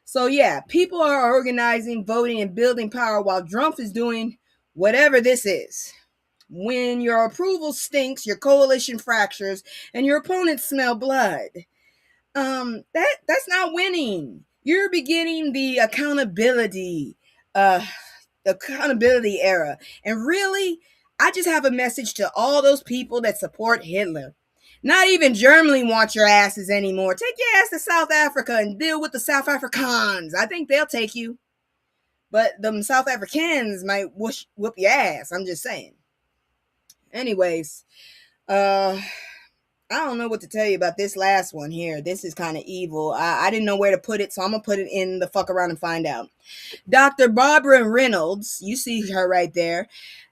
So yeah, people are organizing, voting, and building power while Drumpf is doing whatever this is. When your approval stinks, your coalition fractures, and your opponents smell blood, that's not winning. You're beginning the accountability era. And really, I just have a message to all those people that support Hitler. Not even Germany wants your asses anymore. Take your ass to South Africa and deal with the South Africans. I think they'll take you. But them South Africans might whoop your ass. I'm just saying. Anyways, I don't know what to tell you about this last one here. This is kind of evil. I didn't know where to put it, so I'm going to put it in the fuck around and find out. Dr. Barbara Reynolds, you see her right there,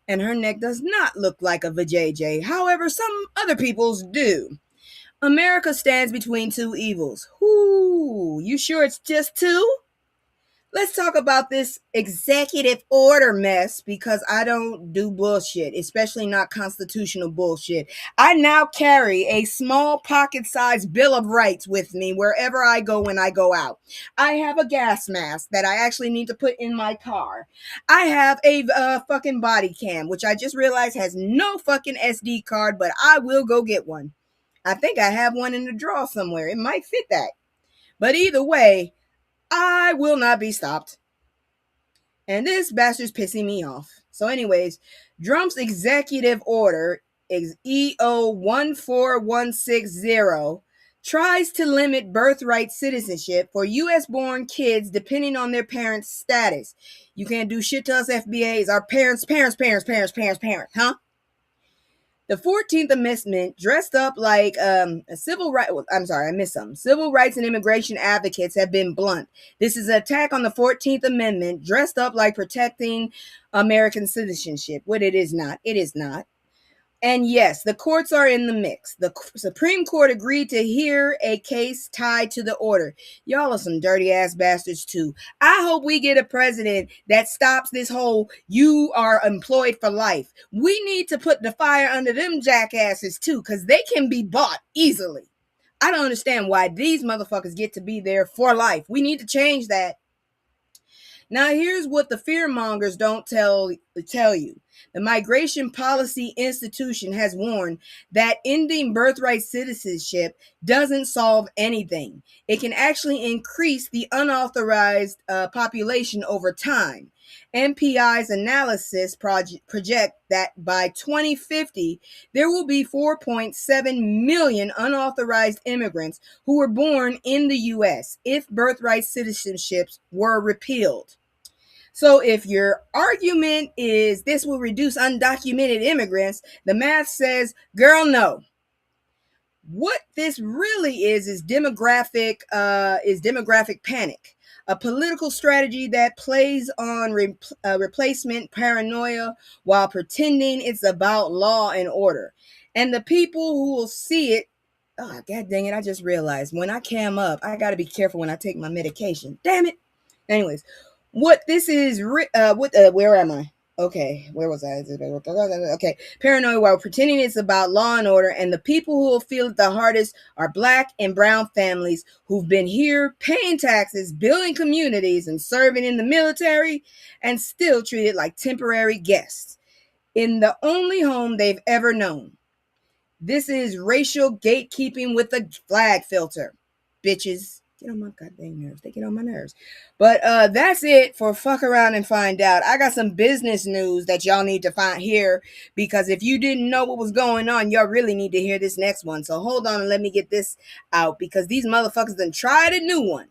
and her neck does not look like a vajayjay. However, some other people's do. America stands between two evils. Whoo, you sure it's just two? Let's talk about this executive order mess because I don't do bullshit, especially not constitutional bullshit. I now carry a small pocket-sized Bill of Rights with me wherever I go when I go out. I have a gas mask that I actually need to put in my car. I have a fucking body cam, which I just realized has no fucking SD card, but I will go get one. I think I have one in the drawer somewhere. It might fit that. But either way, I will not be stopped. And this bastard's pissing me off. So anyways, Drumpf's executive order is EO 14160 tries to limit birthright citizenship for U.S. born kids depending on their parents' status. You can't do shit to us FBAs. Our parents, huh? The 14th Amendment dressed up like a civil right. I'm sorry, I missed something. Civil rights and immigration advocates have been blunt. This is an attack on the 14th Amendment dressed up like protecting American citizenship. What it is not. It is not. And yes, the courts are in the mix. The Supreme Court agreed to hear a case tied to the order. Y'all are some dirty ass bastards too. I hope we get a president that stops this whole you are employed for life. We need to put the fire under them jackasses too, because they can be bought easily. I don't understand why these motherfuckers get to be there for life. We need to change that. Now, here's what the fearmongers don't tell you. The Migration Policy Institution has warned that ending birthright citizenship doesn't solve anything. It can actually increase the unauthorized population over time. MPI's analysis project that by 2050, there will be 4.7 million unauthorized immigrants who were born in the U.S. if birthright citizenships were repealed. So if your argument is this will reduce undocumented immigrants, the math says, girl, no. What this really is demographic panic, a political strategy that plays on replacement paranoia while pretending it's about law and order. And the people who will see it, oh, god dang it, I just realized when I cam up, I got to be careful when I take my medication. Damn it. Anyways, what this is, where am I? Okay, where was I? Okay, paranoia while pretending it's about law and order, and the people who will feel it the hardest are black and brown families who've been here paying taxes, building communities, and serving in the military, and still treated like temporary guests in the only home they've ever known. This is racial gatekeeping with a flag filter, bitches. Get on my goddamn nerves. They get on my nerves. But that's it for fuck around and find out. I got some business news that y'all need to hear, because if you didn't know what was going on, y'all really need to hear this next one. So hold on and let me get this out, because these motherfuckers done tried a new one.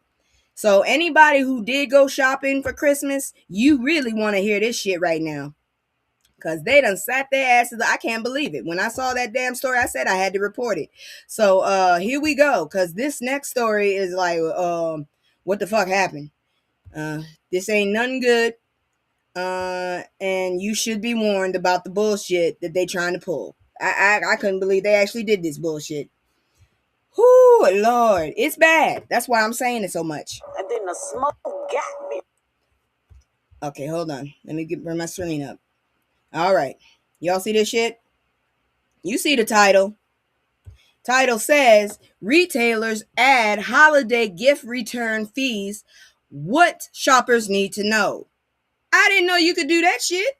So anybody who did go shopping for Christmas, you really want to hear this shit right now. Because they done sat their asses. I can't believe it. When I saw that damn story, I said I had to report it. So here we go. Because this next story is like, what the fuck happened? This ain't nothing good. And you should be warned about the bullshit that they trying to pull. I couldn't believe they actually did this bullshit. Whoo, Lord. It's bad. That's why I'm saying it so much. And then the smoke got me. Okay, hold on. Let me bring my screen up. All right. Y'all see this shit? You see the title. Title says, retailers add holiday gift return fees. What shoppers need to know. I didn't know you could do that shit.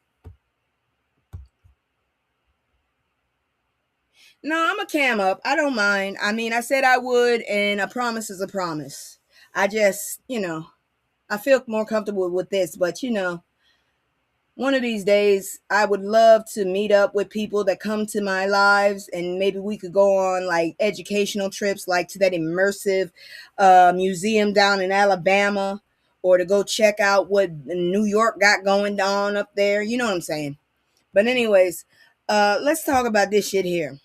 No, I'm a cam up. I don't mind. I mean, I said I would, and a promise is a promise. I just, I feel more comfortable with this, but one of these days, I would love to meet up with people that come to my lives, and maybe we could go on like educational trips, like to that immersive museum down in Alabama, or to go check out what New York got going on up there. You know what I'm saying? But anyways, let's talk about this shit here.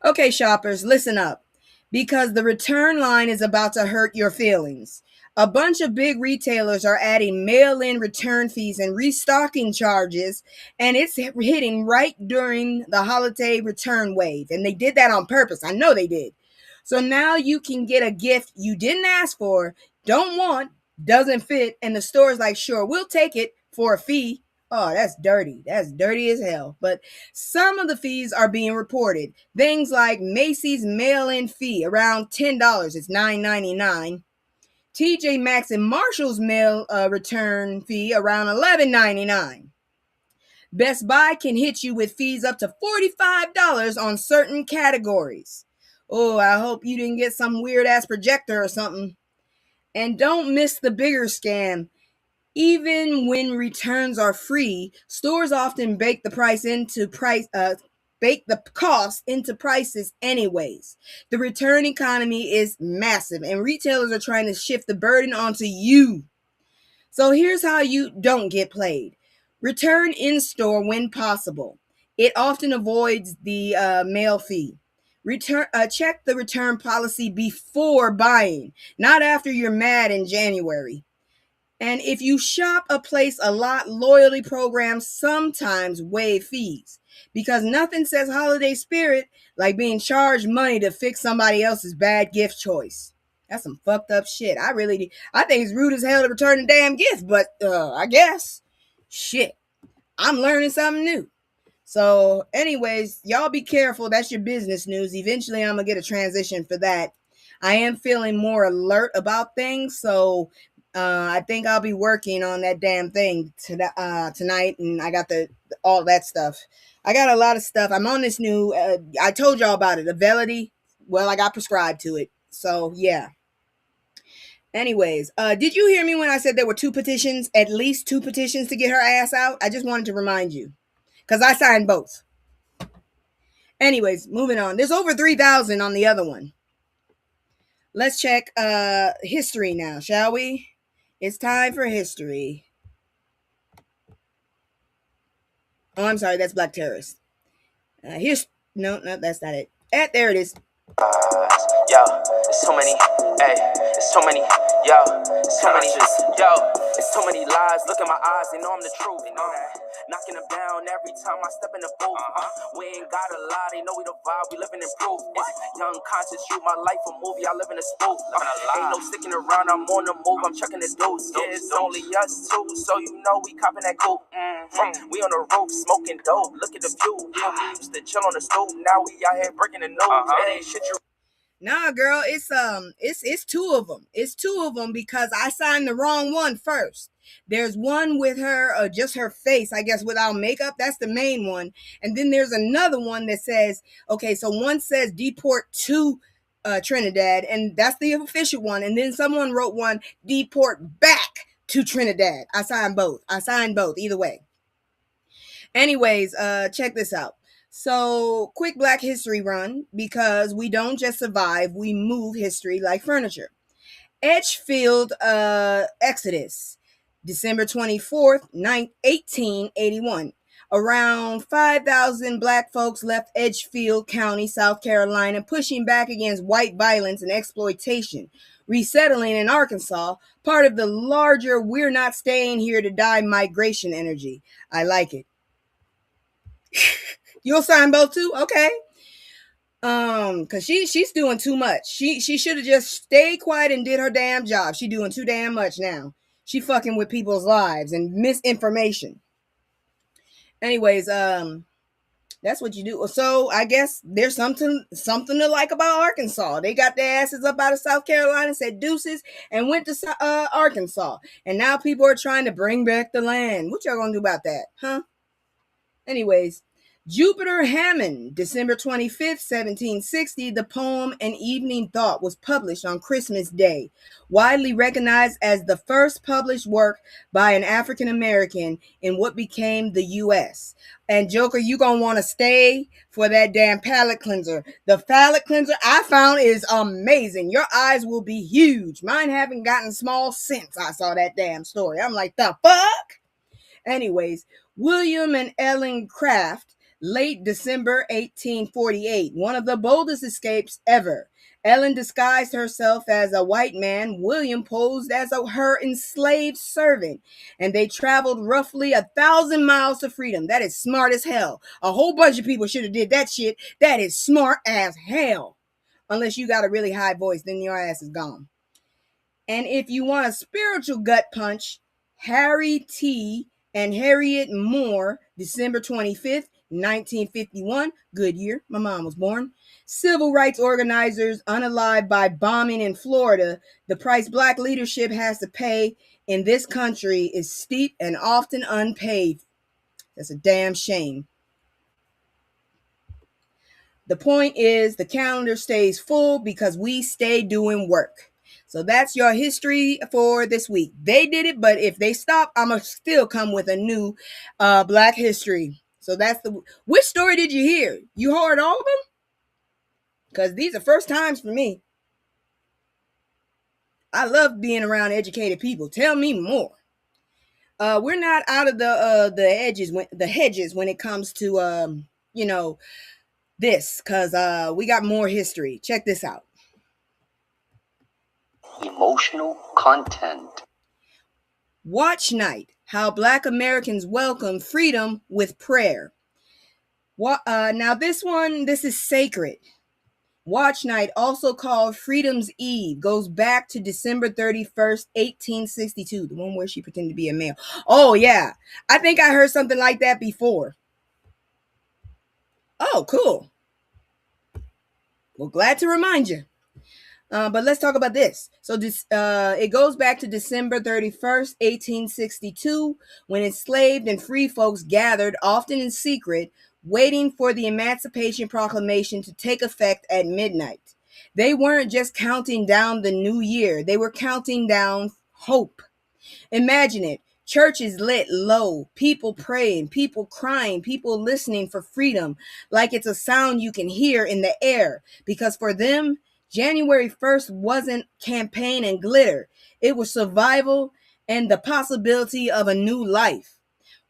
Okay, shoppers, listen up, because the return line is about to hurt your feelings. A bunch of big retailers are adding mail in return fees and restocking charges, and it's hitting right during the holiday return wave. And they did that on purpose. I know they did. So now you can get a gift you didn't ask for, don't want, doesn't fit, and the store's like, sure, we'll take it for a fee. Oh, that's dirty. That's dirty as hell. But some of the fees are being reported. Things like Macy's mail-in fee, around $10. It's $9.99. TJ Maxx and Marshall's mail return fee, around $11.99. Best Buy can hit you with fees up to $45 on certain categories. Oh, I hope you didn't get some weird-ass projector or something. And don't miss the bigger scam. Even when returns are free, stores often bake the cost into prices anyways. The return economy is massive, and retailers are trying to shift the burden onto you. So here's how you don't get played. Return in store when possible. It often avoids the mail fee. Check the return policy before buying, not after you're mad in January. And if you shop a place a lot, loyalty programs sometimes waive fees, because nothing says holiday spirit like being charged money to fix somebody else's bad gift choice. That's some fucked up shit. I think it's rude as hell to return a damn gift, but I guess. Shit. I'm learning something new. So, anyways, y'all be careful. That's your business news. Eventually, I'm going to get a transition for that. I am feeling more alert about things, so I think I'll be working on that damn thing tonight, and I got all that stuff. I got a lot of stuff. I'm on this new, I told y'all about it, Avelity. Well, I got prescribed to it, so yeah. Anyways, did you hear me when I said there were at least two petitions to get her ass out? I just wanted to remind you, because I signed both. Anyways, moving on. There's over 3,000 on the other one. Let's check history now, shall we? It's time for history. Oh, I'm sorry, that's Black Terrorist. No, that's not it. There it is. Yo, it's so many, hey, it's so many, yo, it's so many, yo, it's so many lies. Look in my eyes, they know I'm the truth. Knocking them down every time I step in the booth. We ain't got a lie, they know we the vibe, we living in proof. It's young conscious, shoot my life a movie, I live in a spoof. Ain't no sticking around, I'm on the move, I'm checking the dudes. Yeah, it's only us two, so you know we copping that coupe. We on the roof, smoking dope, look at the view. Yeah, we used to chill on the stoop, now we out here breaking the news. It ain't shit you. Nah, girl, it's two of them. It's two of them because I signed the wrong one first. There's one with her, just her face, I guess, without makeup. That's the main one. And then there's another one that says, okay, so one says deport to Trinidad, and that's the official one. And then someone wrote one, deport back to Trinidad. I signed both. Either way. Anyways, check this out. So, quick Black History run, because we don't just survive, we move history like furniture. Edgefield Exodus, December 24th, 1881. Around 5,000 Black folks left Edgefield County, South Carolina, pushing back against white violence and exploitation, resettling in Arkansas, part of the larger "we're not staying here to die" migration energy. I like it. You'll sign both too? Okay. Cause she's doing too much. She should have just stayed quiet and did her damn job. She doing too damn much now. She fucking with people's lives and misinformation. Anyways, that's what you do. So I guess there's something to like about Arkansas. They got their asses up out of South Carolina, said deuces, and went to Arkansas. And now people are trying to bring back the land. What y'all gonna do about that, huh? Anyways, Jupiter Hammond, December 25th, 1760, the poem An Evening Thought was published on Christmas Day, widely recognized as the first published work by an African American in what became the U.S. And Joker, you gonna want to stay for that damn palate cleanser. The palate cleanser I found is amazing. Your eyes will be huge. Mine haven't gotten small since I saw that damn story. I'm like, the fuck? Anyways, William and Ellen Craft, Late December 1848, one of the boldest escapes ever. Ellen disguised herself as a white man. William posed as her enslaved servant, and they traveled roughly 1,000 miles to freedom. That is smart as hell. A whole bunch of people should have did that shit. That is smart as hell. Unless you got a really high voice, then your ass is gone. And if you want a spiritual gut punch, Harry T. and Harriet Moore, December 25th, 1951, good year, my mom was born. Civil rights organizers unalived by bombing in Florida. The price black leadership has to pay in this country is steep and often unpaid. That's a damn shame. The point is the calendar stays full because we stay doing work. So that's your history for this week. They did it, but if they stop, I'm going to still come with a new Black history. So that's the... Which story did you hear? You heard all of them? Because these are first times for me. I love being around educated people. Tell me more. We're not out of the hedges when it comes to, this, because we got more history. Check this out. Emotional content. Watch Night, how Black Americans welcome freedom with prayer. Now this is sacred. Watch Night, also called Freedom's Eve, goes back to December 31st, 1862, the one where she pretended to be a male. Oh, yeah. I think I heard something like that before. Oh, cool. Well, glad to remind you. But let's talk about this. So this it goes back to December 31st, 1862, when enslaved and free folks gathered, often in secret, waiting for the Emancipation Proclamation to take effect at midnight. They weren't just counting down the new year. They were counting down hope. Imagine it. Churches lit low, people praying, people crying, people listening for freedom, like it's a sound you can hear in the air. Because for them, January 1st wasn't campaign and glitter. It was survival and the possibility of a new life.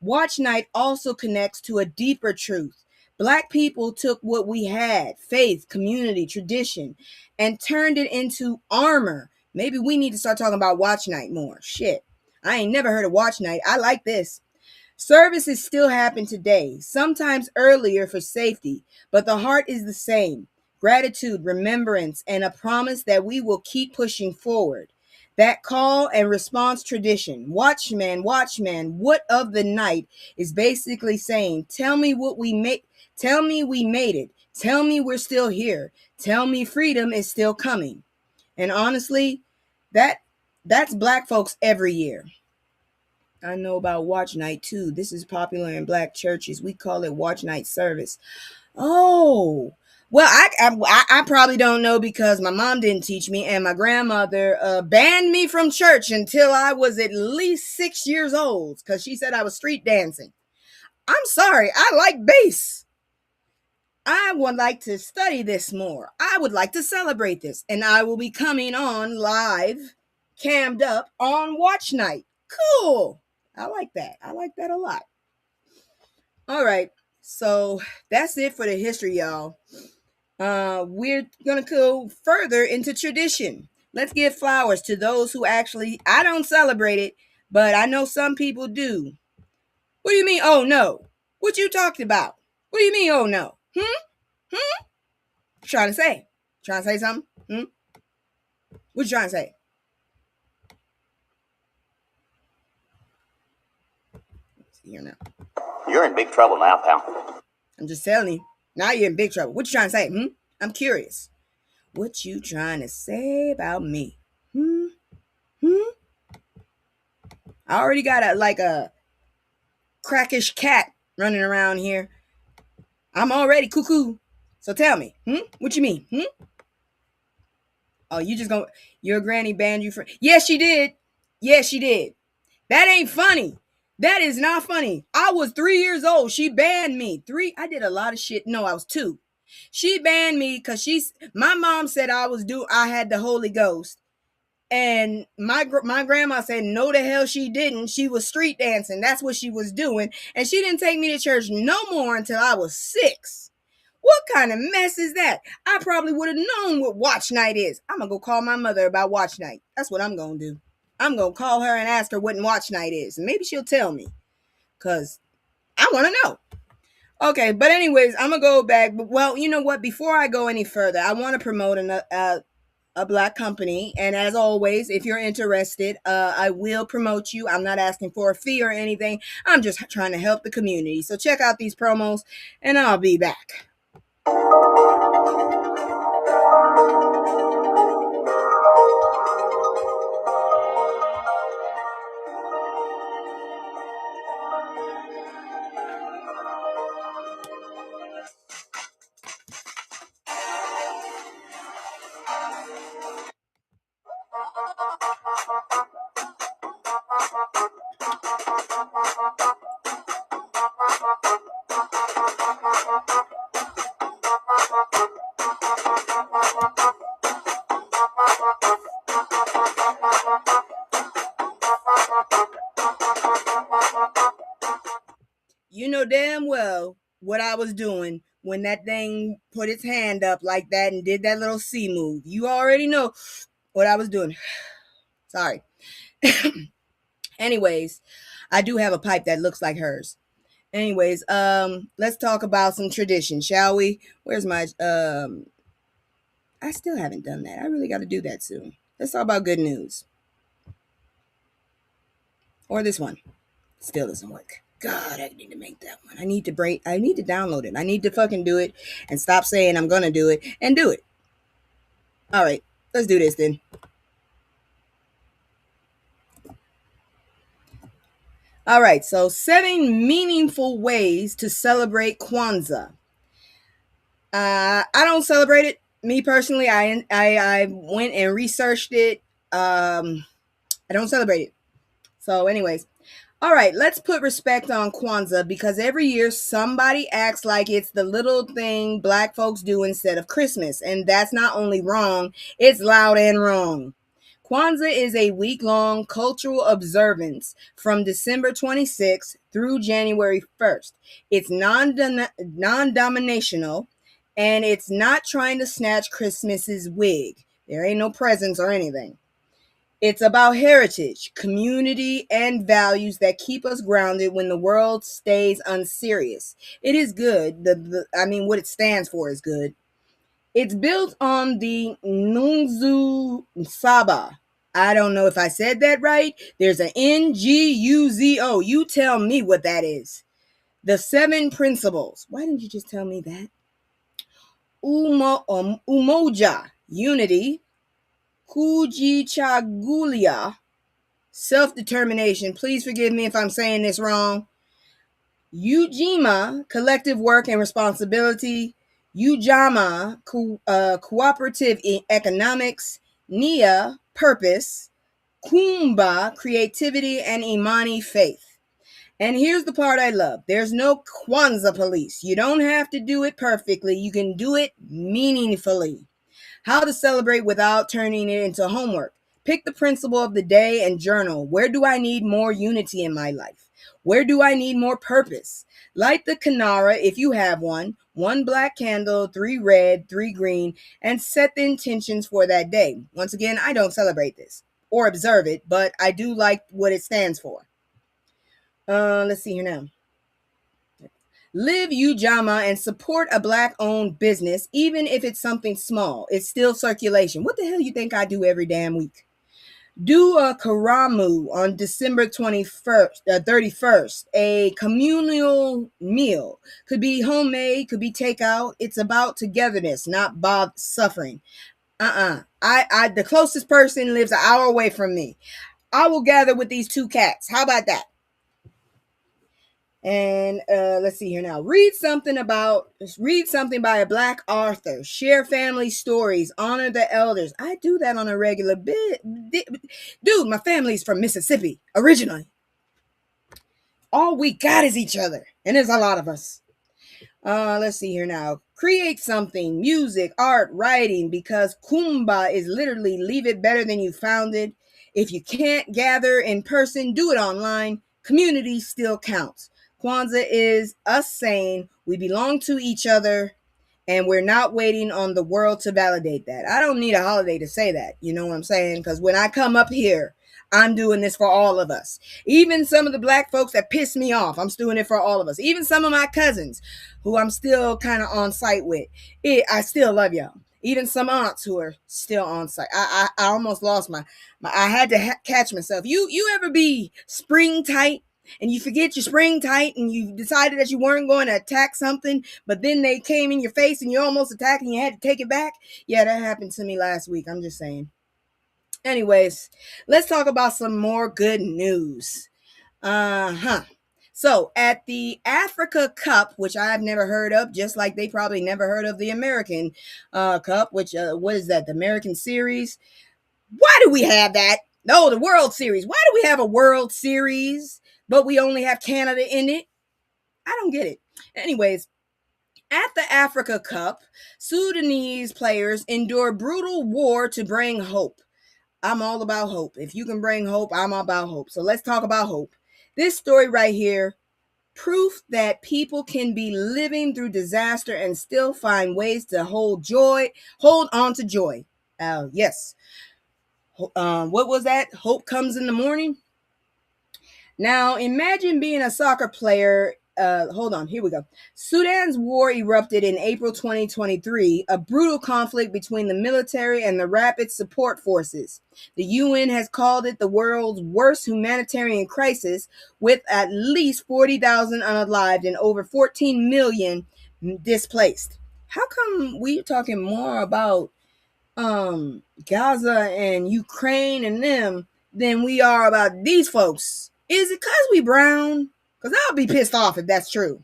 Watch Night also connects to a deeper truth. Black people took what we had, faith, community, tradition, and turned it into armor. Maybe we need to start talking about Watch Night more. Shit. I ain't never heard of Watch Night. I like this. Services still happen today, sometimes earlier for safety, but the heart is the same. Gratitude, remembrance, and a promise that we will keep pushing forward. That call and response tradition, Watchman, what of the night, is basically saying, tell me we made it. Tell me we're still here. Tell me freedom is still coming. And honestly, that's Black folks every year. I know about Watch Night too. This is popular in Black churches. We call it Watch Night service. Oh, well, I probably don't know because my mom didn't teach me, and my grandmother banned me from church until I was at least 6 years old because she said I was street dancing. I'm sorry, I like bass. I would like to study this more. I would like to celebrate this, and I will be coming on live, cammed up on Watch Night. Cool. I like that. I like that a lot. All right, so that's it for the history, y'all. We're gonna go further into tradition. Let's give flowers to those who actually, I don't celebrate it, but I know some people do. What do you mean, oh no? What you talked about? What do you mean, oh no? Trying to say? Trying to say something? What you trying to say? Let's see here now. You're in big trouble now, pal. I'm just telling you. Now you're in big trouble. What you trying to say? I'm curious. What you trying to say about me? I already got a crackish cat running around here. I'm already cuckoo. So tell me, what you mean? Oh, your granny banned you for... Yes, she did. Yes, she did. That ain't funny. That is not funny. I was 3 years old. She banned me. I did a lot of shit. No, I was 2. She banned me because my mom said I had the Holy Ghost. And my grandma said, no, the hell she didn't. She was street dancing. That's what she was doing. And she didn't take me to church no more until I was 6. What kind of mess is that? I probably would have known what watch night is. I'm going to go call my mother about watch night. That's what I'm going to do. I'm going to call her and ask her what watch night is. And maybe she'll tell me. Because I want to know. Okay, but anyways, I'm going to go back. Well, you know what? Before I go any further, I want to promote a Black company, and as always, if you're interested, I will promote you. I'm not asking for a fee or anything. I'm just trying to help the community. So check out these promos, and I'll be back. You know damn well what I was doing when that thing put its hand up like that and did that little C move. You already know what I was doing. Sorry. Anyways, I do have a pipe that looks like hers. Anyways, let's talk about some tradition, shall we? Where's my I still haven't done that. I really got to do that soon. Let's talk about good news. Or this one. Still doesn't work. God, I need to make that one. I need to download it. I need to fucking do it and stop saying I'm gonna do it and do it. All right, let's do this then. All right, so 7 meaningful ways to celebrate Kwanzaa. I don't celebrate it. Me personally, I went and researched it. I don't celebrate it. So, anyways. All right, let's put respect on Kwanzaa because every year somebody acts like it's the little thing Black folks do instead of Christmas. And that's not only wrong, it's loud and wrong. Kwanzaa is a week-long cultural observance from December 26th through January 1st. It's non-dominational, and it's not trying to snatch Christmas's wig. There ain't no presents or anything. It's about heritage, community, and values that keep us grounded when the world stays unserious. It is good. What it stands for is good. It's built on the Nungzu Saba. I don't know if I said that right. There's an Nguzo. You tell me what that is. The 7 principles. Why didn't you just tell me that? Umoja, unity. Kujichagulia, self-determination. Please forgive me if I'm saying this wrong. Ujima, collective work and responsibility. Ujama, cooperative economics. Nia, purpose. Kumba, creativity. And Imani, faith. And here's the part I love. There's no Kwanzaa police. You don't have to do it perfectly. You can do it meaningfully. How to celebrate without turning it into homework. Pick the principle of the day and journal. Where do I need more unity in my life? Where do I need more purpose? Light the Kanara if you have one. 1 black candle, 3 red, 3 green, and set the intentions for that day. Once again, I don't celebrate this or observe it, but I do like what it stands for. Let's see here now. Live Ujamaa and support a Black-owned business, even if it's something small. It's still circulation. What the hell you think I do every damn week? Do a Karamu on December 31st, a communal meal. Could be homemade, could be takeout. It's about togetherness, not suffering. The closest person lives an hour away from me. I will gather with these 2 cats. How about that? And let's see here now. Read something by a Black author. Share family stories. Honor the elders. I do that on a regular bit. Dude, my family's from Mississippi originally. All we got is each other, and there's a lot of us. Let's see here now. Create something, music, art, writing, because Kumbh is literally leave it better than you found it. If you can't gather in person, do it online. Community still counts. Kwanzaa is us saying we belong to each other and we're not waiting on the world to validate that. I don't need a holiday to say that. You know what I'm saying? Because when I come up here, I'm doing this for all of us. Even some of the black folks that piss me off, I'm doing it for all of us. Even some of my cousins who I'm still kind of on site with, I still love y'all. Even some aunts who are still on site. I almost lost my I had to catch myself. You ever be spring tight and you forget your spring tight and you decided that you weren't going to attack something, but then they came in your face and you almost attacked and you had to take it back? Yeah, that happened to me last week. I'm just saying. Anyways, let's talk about some more good news. So at the Africa Cup, which I've never heard of, just like they probably never heard of the American Cup, which what is that? The American Series? Why do we have that? No, the World Series. Why do we have a World Series, but we only have Canada in it? I don't get it. Anyways, at the Africa Cup, Sudanese players endure brutal war to bring hope. I'm all about hope. If you can bring hope, I'm about hope. So let's talk about hope. This story right here, proof that people can be living through disaster and still find ways to hold on to joy. Yes. What was that? Hope comes in the morning. Now, imagine being a soccer player. Hold on, here we go. Sudan's war erupted in April 2023, a brutal conflict between the military and the rapid support forces. The UN has called it the world's worst humanitarian crisis, with at least 40,000 unalived and over 14 million displaced. How come we're talking more about Gaza and Ukraine and them than we are about these folks? Is it because we brown? Because I'll be pissed off if that's true.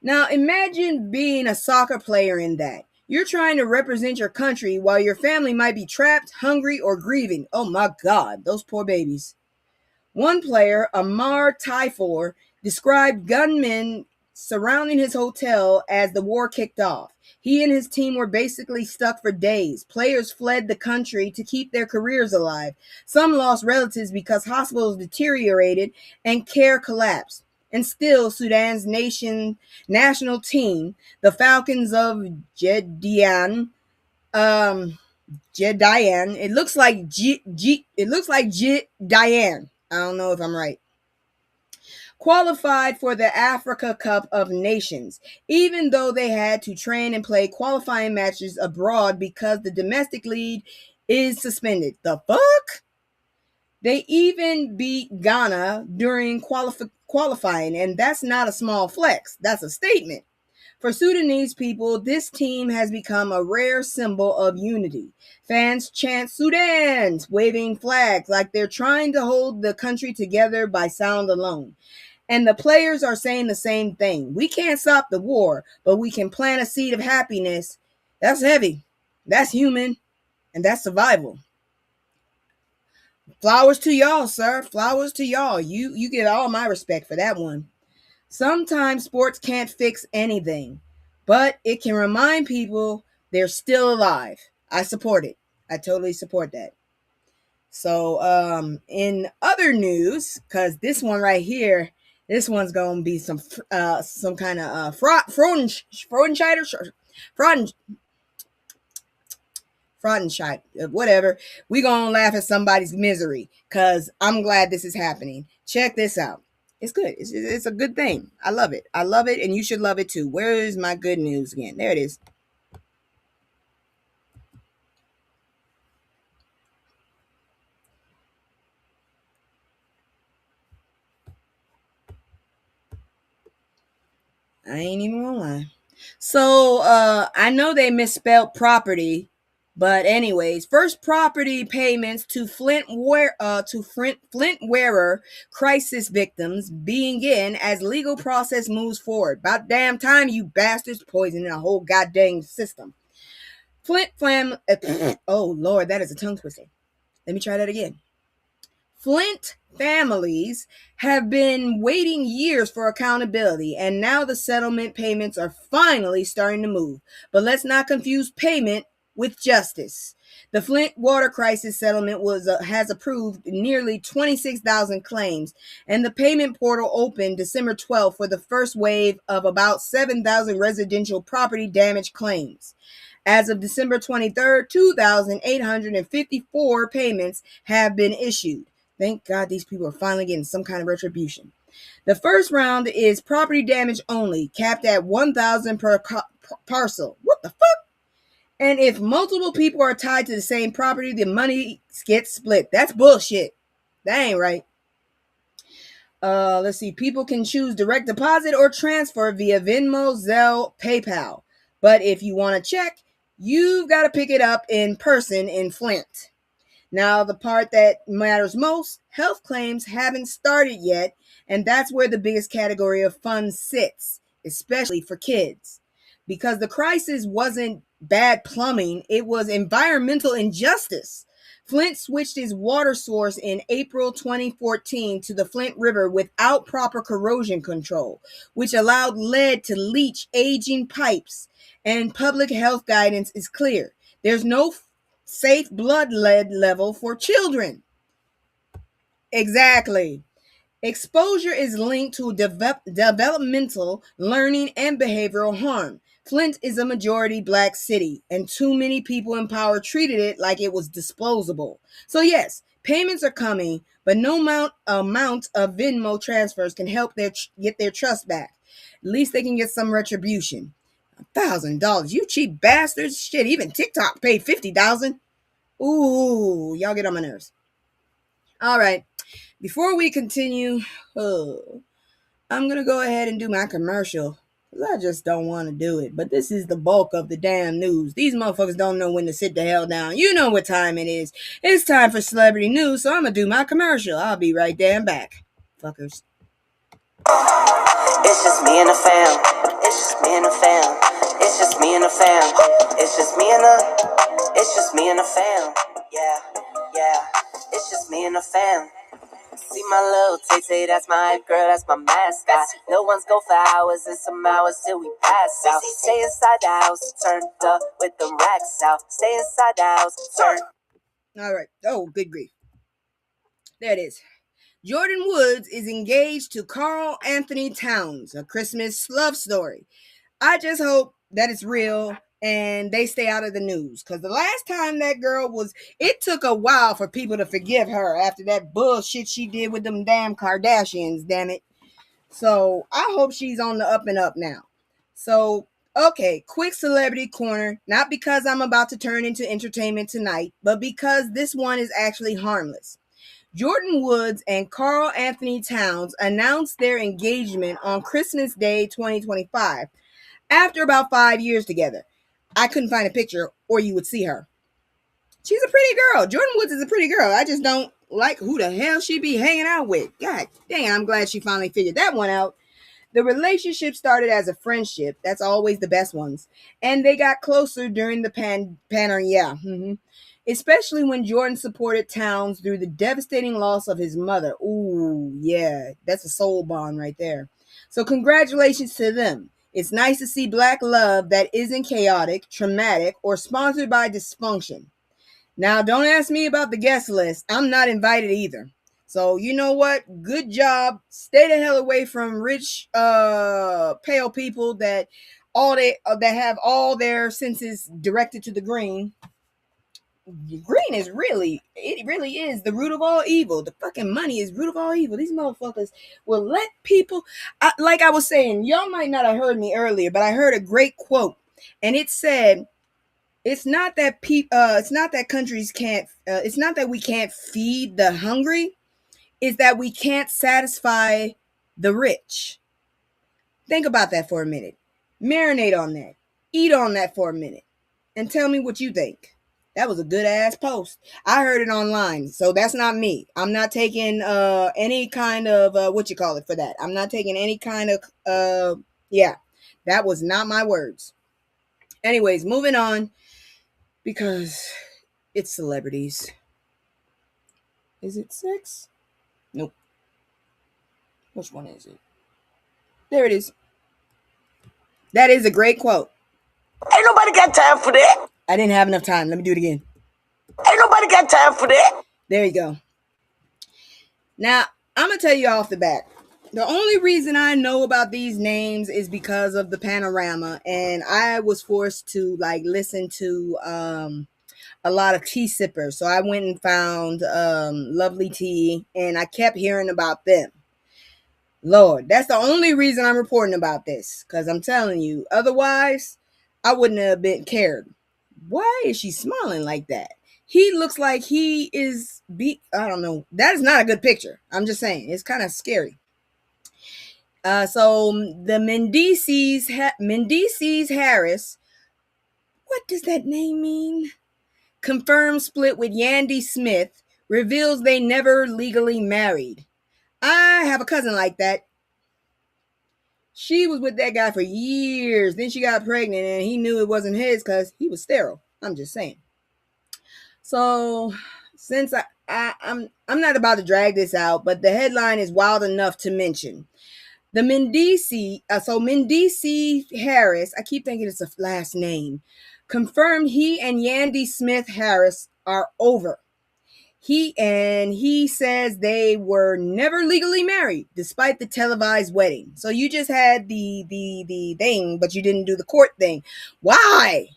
Now, imagine being a soccer player in that. You're trying to represent your country while your family might be trapped, hungry, or grieving. Oh my God, those poor babies. One player, Amar Taifor, described gunmen surrounding his hotel as the war kicked off. He and his team were basically stuck for days. Players fled the country to keep their careers alive. Some lost relatives because hospitals deteriorated and care collapsed. And still, Sudan's national team, the Falcons of Jedian, it looks like Jedian. I don't know if I'm right. Qualified for the Africa Cup of Nations, even though they had to train and play qualifying matches abroad because the domestic league is suspended. The fuck? They even beat Ghana during qualifying, and that's not a small flex. That's a statement. For Sudanese people, this team has become a rare symbol of unity. Fans chant Sudan, waving flags like they're trying to hold the country together by sound alone. And the players are saying the same thing. We can't stop the war, but we can plant a seed of happiness. That's heavy. That's human. And that's survival. Flowers to y'all, sir. Flowers to y'all. You get all my respect for that one. Sometimes sports can't fix anything, but it can remind people they're still alive. I support it. I totally support that. So, in other news, because this one right here, this one's gonna be some kind of Fraudenscheid, whatever. We gonna laugh at somebody's misery because I'm glad this is happening. Check this out. It's good. It's a good thing. I love it. I love it, and you should love it too. Where is my good news again? There it is. I ain't even gonna lie. So I know they misspelled property, but anyways, first property payments to Flint wearer crisis victims begin as legal process moves forward. About damn time you bastards poisoning the whole goddamn system. Oh Lord, that is a tongue twister. Let me try that again. Flint families have been waiting years for accountability, and now the settlement payments are finally starting to move. But let's not confuse payment with justice. The Flint water crisis settlement has approved nearly 26,000 claims, and the payment portal opened December 12th for the first wave of about 7,000 residential property damage claims. As of December 23rd, 2,854 payments have been issued. Thank God these people are finally getting some kind of retribution. The first round is property damage only, capped at 1,000 per parcel. What the fuck? And if multiple people are tied to the same property, the money gets split. That's bullshit. That ain't right. Let's see. People can choose direct deposit or transfer via Venmo, Zelle, PayPal. But if you want to check, you've got to pick it up in person in Flint. Now, the part that matters most, health claims haven't started yet, and that's where the biggest category of funds sits, especially for kids. Because the crisis wasn't bad plumbing, it was environmental injustice. Flint switched its water source in April 2014 to the Flint River without proper corrosion control, which allowed lead to leach aging pipes, and public health guidance is clear. There's no safe blood lead level for children. Exactly. Exposure is linked to developmental, learning, and behavioral harm. Flint is a majority black city, and too many people in power treated it like it was disposable. So yes, payments are coming, but no amount of Venmo transfers can help get their trust back. At least they can get some retribution. $1,000, you cheap bastards! Shit, even TikTok paid $50,000. Ooh, y'all get on my nerves. All right, before we continue, I'm going to go ahead and do my commercial, because I just don't want to do it. But this is the bulk of the damn news. These motherfuckers don't know when to sit the hell down. You know what time it is. It's time for celebrity news, so I'm going to do my commercial. I'll be right there and back. Fuckers. It's just me and the fam. It's just me and the fam. It's just me and the fam. It's just me and the fam. Yeah, yeah. It's just me and the fam. See my little Tay-Tay, that's my hype girl, that's my mascot. No one's go for hours and some hours till we pass out. Stay inside the house, turned up with them racks out. Stay inside the house, turn. All right. Oh, good grief. There it is. Jordan Woods is engaged to Carl Anthony Towns, a Christmas love story. I just hope that it's real and they stay out of the news. Because the last time that girl it took a while for people to forgive her after that bullshit she did with them damn Kardashians, damn it. So I hope she's on the up and up now. So, okay, quick celebrity corner. Not because I'm about to turn into entertainment tonight, but because this one is actually harmless. Jordan Woods and Carl Anthony Towns announced their engagement on Christmas Day 2025 after about 5 years together. I couldn't find a picture or you would see her. She's a pretty girl. Jordan Woods is a pretty girl. I just don't like who the hell she be hanging out with. God dang, I'm glad she finally figured that one out. The relationship started as a friendship. That's always the best ones. And they got closer during the especially when Jordan supported Towns through the devastating loss of his mother. Ooh, yeah, that's a soul bond right there. So congratulations to them. It's nice to see black love that isn't chaotic, traumatic, or sponsored by dysfunction. Now, don't ask me about the guest list. I'm not invited either. So, you know what? Good job. Stay the hell away from rich, pale people that have all their senses directed to the green. Green is really is the root of all evil. The fucking money is root of all evil. These motherfuckers will let people, like I was saying, y'all might not have heard me earlier, but I heard a great quote, and it said, it's not that countries can't, it's not that we can't feed the hungry, it's that we can't satisfy the rich. Think about that for a minute. Marinate on that. Eat on that for a minute. And tell me what you think. That was a good ass post. I heard it online, so that's not me. I'm not taking any kind of what you call it for that. I'm not taking any kind of that was not my words. Anyways, moving on, because it's celebrities. Is it 6? Nope. Which one is it? There it is. That is a great quote. Ain't nobody got time for that. I didn't have enough time. Let me do it again. Ain't nobody got time for that. There you go. Now, I'm going to tell you off the bat. The only reason I know about these names is because of the panorama. And I was forced to listen to a lot of tea sippers. So I went and found Lovely Tea, and I kept hearing about them. Lord, that's the only reason I'm reporting about this. Because I'm telling you, otherwise, I wouldn't have been cared. Why is she smiling like that? He looks like he is I don't know. That is not a good picture. I'm just saying. It's kind of scary. So the Mendices Harris, what does that name mean? Confirmed split with Yandy Smith, reveals they never legally married. I have a cousin like that. She was with that guy for years. Then she got pregnant and he knew it wasn't his because he was sterile. I'm just saying. So since I'm not about to drag this out, but the headline is wild enough to mention. The Mendici Harris, I keep thinking it's a last name, confirmed he and Yandy Smith Harris are over. He says they were never legally married despite the televised wedding. So you just had the thing, but you didn't do the court thing. Why?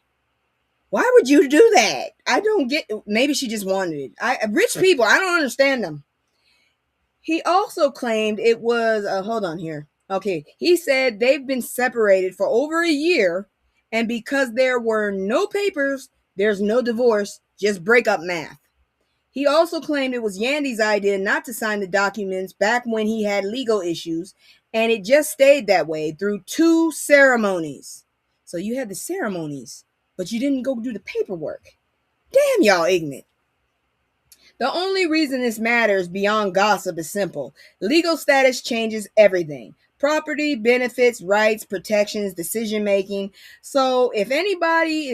Why would you do that? I don't get it. Maybe she just wanted it. Rich people, I don't understand them. He also claimed it was hold on here. Okay, he said they've been separated for over a year, and because there were no papers, there's no divorce, just breakup math. He also claimed it was Yandy's idea not to sign the documents back when he had legal issues, and it just stayed that way through 2 ceremonies. So you had the ceremonies, but you didn't go do the paperwork. Damn, y'all ignorant. The only reason this matters beyond gossip is simple. Legal status changes everything. Property, benefits, rights, protections, decision making. So if anybody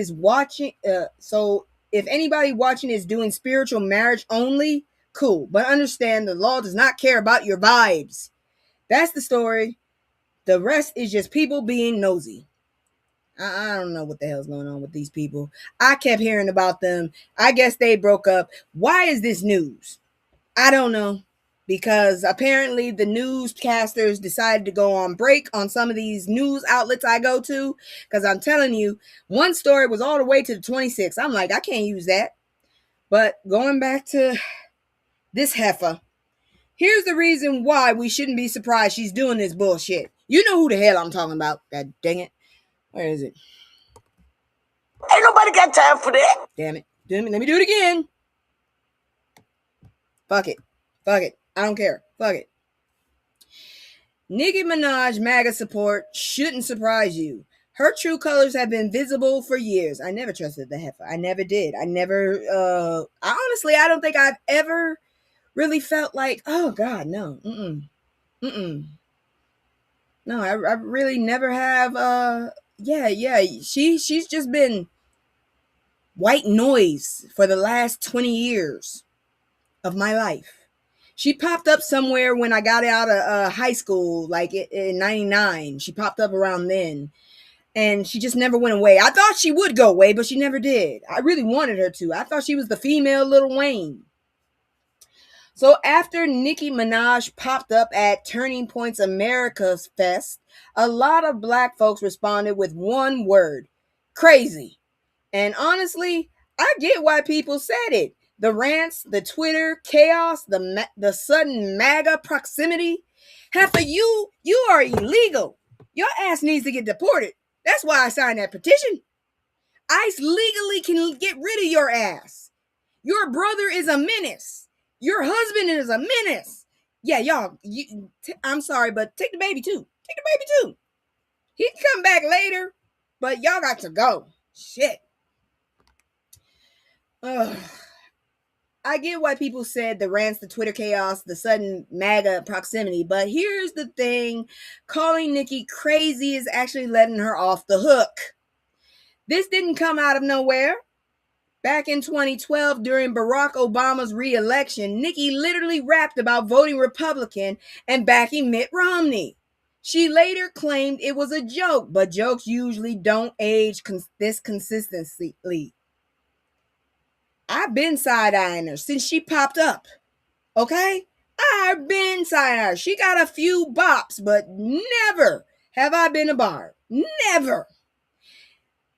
watching is doing spiritual marriage only, cool. But understand the law does not care about your vibes. That's the story. The rest is just people being nosy. I don't know what the hell's going on with these people. I kept hearing about them. I guess they broke up. Why is this news? I don't know. Because apparently the newscasters decided to go on break on some of these news outlets I go to. Because I'm telling you, one story was all the way to the 26th. I'm like, I can't use that. But going back to this heifer, here's the reason why we shouldn't be surprised she's doing this bullshit. You know who the hell I'm talking about. God dang it. Where is it? Ain't nobody got time for that. Damn it. Let me do it again. Fuck it. I don't care. Fuck it. Nicki Minaj MAGA support shouldn't surprise you. Her true colors have been visible for years. I never trusted the heifer. I never did. I don't think I've ever really felt like, oh God, no. No, I really never have. She's just been white noise for the last 20 years of my life. She popped up somewhere when I got out of high school, like in 99. She popped up around then. And she just never went away. I thought she would go away, but she never did. I really wanted her to. I thought she was the female Lil Wayne. So after Nicki Minaj popped up at Turning Point's America's Fest, a lot of black folks responded with one word: crazy. And honestly, I get why people said it. The rants, the Twitter chaos, the sudden MAGA proximity. Half of you are illegal. Your ass needs to get deported. That's why I signed that petition. ICE legally can get rid of your ass. Your brother is a menace. Your husband is a menace. Yeah, y'all, I'm sorry, but take the baby too. Take the baby too. He can come back later, but y'all got to go. Shit. Ugh. I get why people said the rants, the Twitter chaos, the sudden MAGA proximity, but here's the thing. Calling Nicki crazy is actually letting her off the hook. This didn't come out of nowhere. Back in 2012, during Barack Obama's re-election, Nicki literally rapped about voting Republican and backing Mitt Romney. She later claimed it was a joke, but jokes usually don't age this consistently. I've been side-eyeing her since she popped up, okay? I've been side-eyeing her. She got a few bops, but never have I been a barb. Never.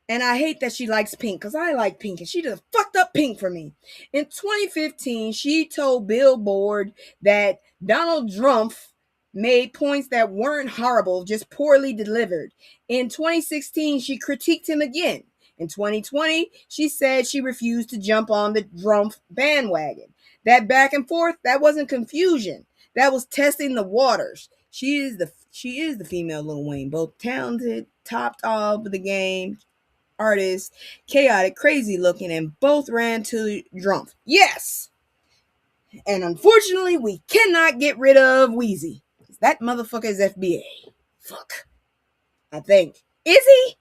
And I hate that she likes pink, because I like pink, and she just fucked up pink for me. In 2015, she told Billboard that Donald Drumpf made points that weren't horrible, just poorly delivered. In 2016, she critiqued him again. In 2020, she said she refused to jump on the Drumpf bandwagon. That back and forth, that wasn't confusion. That was testing the waters. She is the female Lil Wayne, both talented, topped off the game, artist, chaotic, crazy looking, and both ran to Drumpf. Yes! And unfortunately, we cannot get rid of Weezy. That motherfucker is FBA. Fuck. I think. Is he?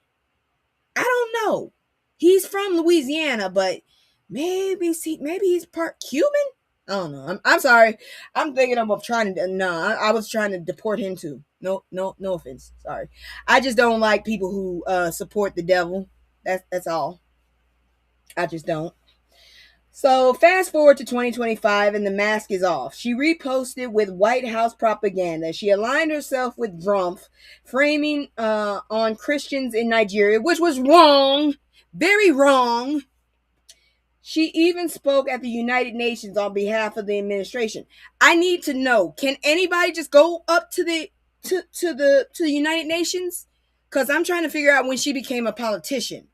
I don't know. He's from Louisiana, but maybe he's part Cuban? I don't know. I'm sorry. I'm thinking of trying to. No, I was trying to deport him too. No offense. Sorry. I just don't like people who support the devil. That's all. I just don't. So fast forward to 2025 and the mask is off. She reposted with White House propaganda. She aligned herself with Drumpf, framing on Christians in Nigeria, which was wrong. Very wrong. She even spoke at the United Nations on behalf of the administration. I need to know, can anybody just go up to the United Nations? Because I'm trying to figure out when she became a politician.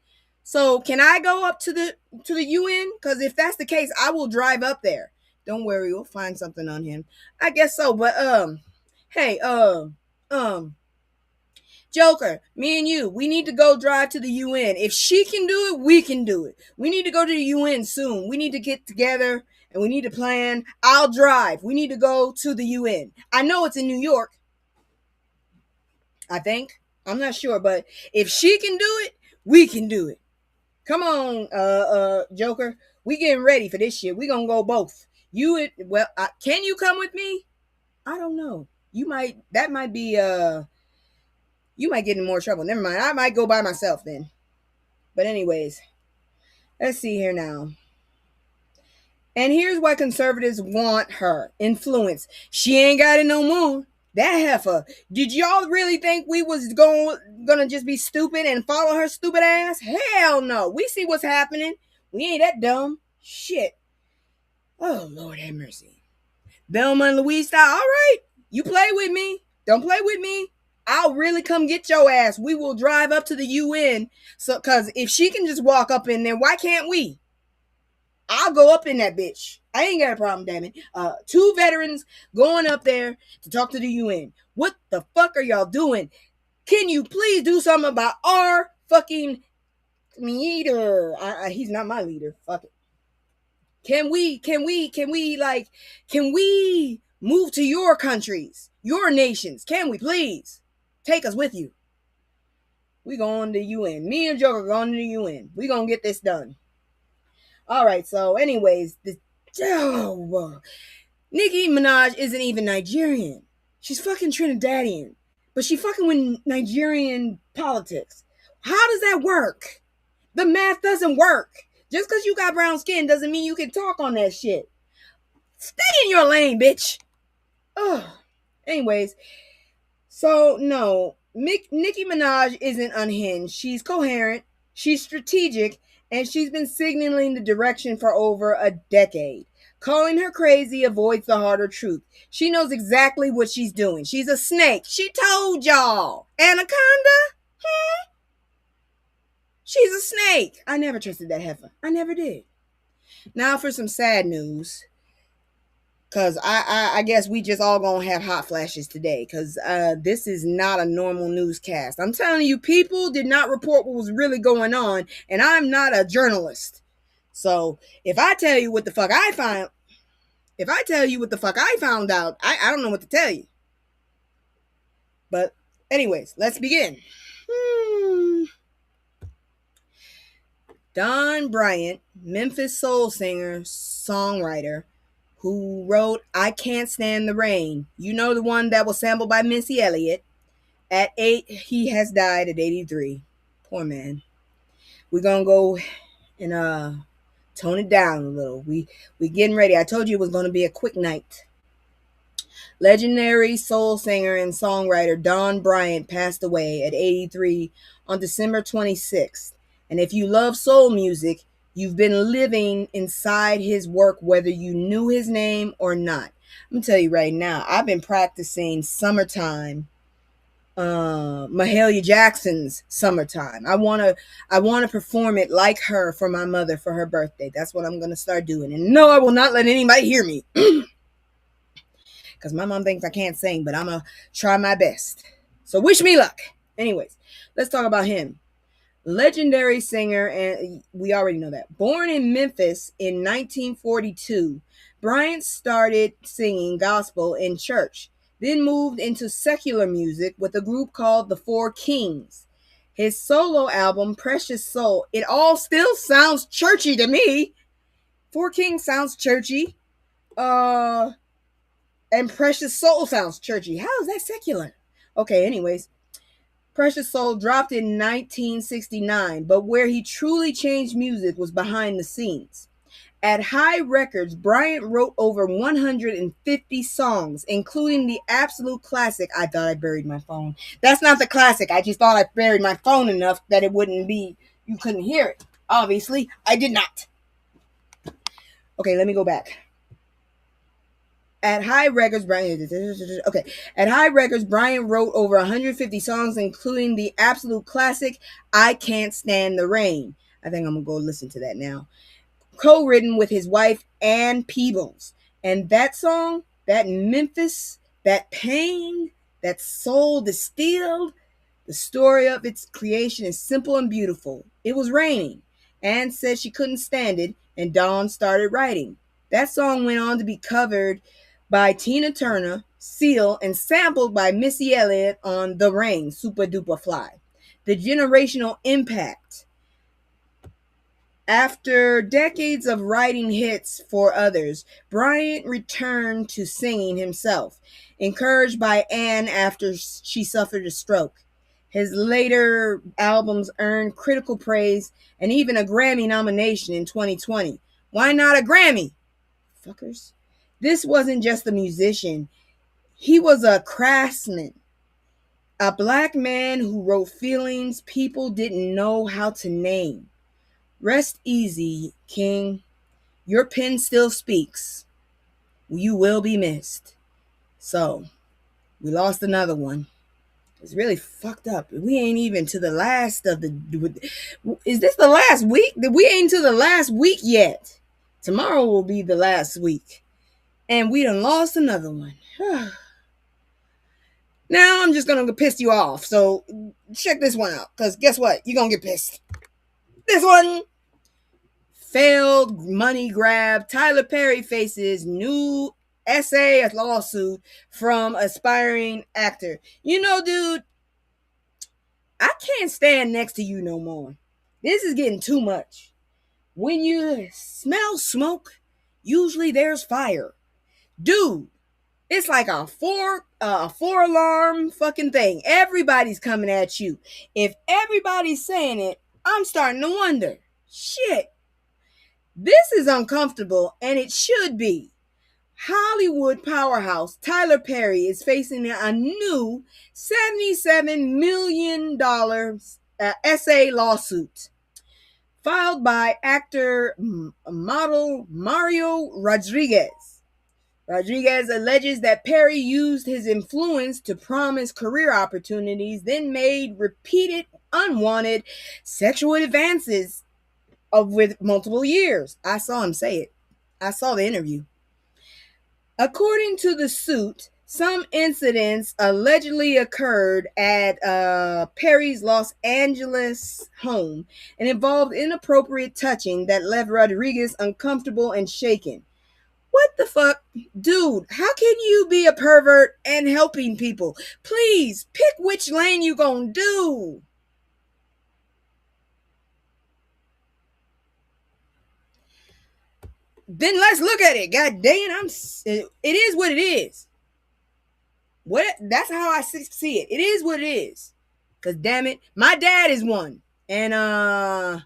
So can I go up to the UN? Because if that's the case, I will drive up there. Don't worry, we'll find something on him. I guess so. But hey, Joker, me and you, we need to go drive to the UN. If she can do it, we can do it. We need to go to the UN soon. We need to get together and we need to plan. I'll drive. We need to go to the UN. I know it's in New York. I think. I'm not sure, but if she can do it, we can do it. Come on, Joker. We getting ready for this shit. We gonna go both. Can you come with me? I don't know. You might get in more trouble. Never mind. I might go by myself then. But anyways, let's see here now. And here's why conservatives want her. Influence. She ain't got it no more. That heifer. Did y'all really think we was gonna just be stupid and follow her stupid ass? Hell no. We see what's happening. We ain't that dumb. Shit. Oh, Lord have mercy. Velma and Louise style. All right. You play with me. Don't play with me. I'll really come get your ass. We will drive up to the UN. So, cause if she can just walk up in there, why can't we? I'll go up in that bitch. I ain't got a problem, damn it. 2 veterans going up there to talk to the UN. What the fuck are y'all doing? Can you please do something about our fucking leader? He's not my leader. Fuck it. Can we move to your countries, your nations? Can we please take us with you? We going to the UN. Me and Joker going to the UN. We gonna get this done. All right, so anyways, Nicki Minaj isn't even Nigerian. She's fucking Trinidadian. But she fucking with Nigerian politics. How does that work? The math doesn't work. Just because you got brown skin doesn't mean you can talk on that shit. Stay in your lane, bitch. Ugh. Anyways, so no, Nicki Minaj isn't unhinged. She's coherent. She's strategic. And she's been signaling the direction for over a decade. Calling her crazy avoids the harder truth. She knows exactly what she's doing. She's a snake. She told y'all. Anaconda? She's a snake. I never trusted that heifer. I never did. Now for some sad news. Because I guess we just all gonna have hot flashes today. Because this is not a normal newscast. I'm telling you, people did not report what was really going on. And I'm not a journalist. So if I tell you what the fuck I found out, I don't know what to tell you. But anyways, let's begin. Don Bryant, Memphis soul singer, songwriter, who wrote I Can't Stand the Rain. You know, the one that was sampled by Missy Elliott. At 8, he has died at 83. Poor man. We're gonna go and tone it down a little. We getting ready. I told you it was gonna be a quick night. Legendary soul singer and songwriter Don Bryant passed away at 83 on December 26th. And if you love soul music, you've been living inside his work whether you knew his name or not. I'm gonna tell you right now, I've been practicing Summertime, Mahalia Jackson's Summertime. I wanna perform it like her for my mother for her birthday. That's what I'm gonna start doing. And no, I will not let anybody hear me. Because my mom thinks I can't sing, but I'm going to try my best. So wish me luck. Anyways, let's talk about him. Legendary singer, and we already know that. Born in Memphis in 1942, Bryant started singing gospel in church, then moved into secular music with a group called the Four Kings. His solo album, Precious Soul, it all still sounds churchy to me. Four Kings sounds churchy. And Precious Soul sounds churchy. How is that secular? Okay, anyways. Precious Soul dropped in 1969, but where he truly changed music was behind the scenes. At High Records, Bryant wrote over 150 songs, including the absolute classic, I Thought I Buried My Phone. That's not the classic. I just thought I buried my phone enough that it wouldn't be, you couldn't hear it. Obviously, I did not. Okay, let me go back. At High Records, Bryant wrote over 150 songs, including the absolute classic, I Can't Stand the Rain. I think I'm going to go listen to that now. Co-written with his wife, Ann Peebles. And that song, that Memphis, that pain, that soul distilled, the story of its creation is simple and beautiful. It was raining. Ann said she couldn't stand it, and Dawn started writing. That song went on to be covered by Tina Turner, Seal, and sampled by Missy Elliott on The Rain, Super Duper Fly. The generational impact. After decades of writing hits for others, Bryant returned to singing himself, encouraged by Anne after she suffered a stroke. His later albums earned critical praise and even a Grammy nomination in 2020. Why not a Grammy? Fuckers. This wasn't just a musician. He was a craftsman. A black man who wrote feelings people didn't know how to name. Rest easy, King. Your pen still speaks. You will be missed. So, we lost another one. It's really fucked up. We ain't even to the last of the... Is this the last week? We ain't to the last week yet. Tomorrow will be the last week. And we done lost another one. Now I'm just going to piss you off. So check this one out. Because guess what? You're going to get pissed. This one. Failed money grab. Tyler Perry faces new SA lawsuit from aspiring actor. You know, dude, I can't stand next to you no more. This is getting too much. When you smell smoke, usually there's fire. Dude, it's like a four alarm fucking thing. Everybody's coming at you. If everybody's saying it, I'm starting to wonder. Shit. This is uncomfortable, and it should be. Hollywood powerhouse Tyler Perry is facing a new $77 million SA lawsuit filed by actor model Mario Rodriguez. Rodriguez alleges that Perry used his influence to promise career opportunities, then made repeated unwanted sexual advances with multiple years. I saw him say it. I saw the interview. According to the suit, some incidents allegedly occurred at Perry's Los Angeles home and involved inappropriate touching that left Rodriguez uncomfortable and shaken. What the fuck? Dude, how can you be a pervert and helping people? Please, pick which lane you gonna do. then let's look at it. God dang, it is what it is. That's how I see it. It is what it is. Cause damn it, my dad is one. And I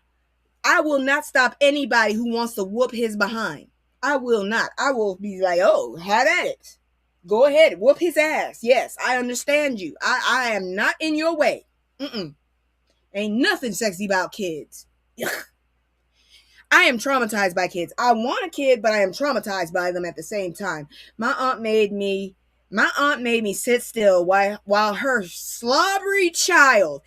will not stop anybody who wants to whoop his behind. I will not. I will be like, oh, have at it. Go ahead, whoop his ass. Yes, I understand you. I am not in your way. Ain't nothing sexy about kids. Ugh. I am traumatized by kids. I want a kid, but I am traumatized by them at the same time. My aunt made me sit still while her slobbery child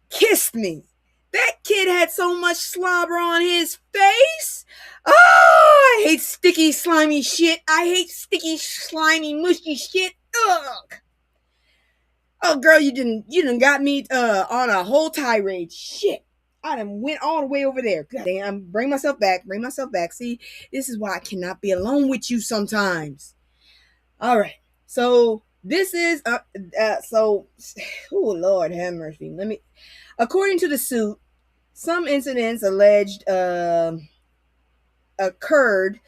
kissed me. That kid had so much slobber on his face. Oh, I hate sticky, slimy shit. I hate sticky, slimy, mushy shit. Ugh. Oh, girl, you done got me on a whole tirade. Shit. I done went all the way over there. God damn, bring myself back. See, this is why I cannot be alone with you sometimes. All right. So this is oh Lord have mercy. According to the suit, some incidents alleged occurred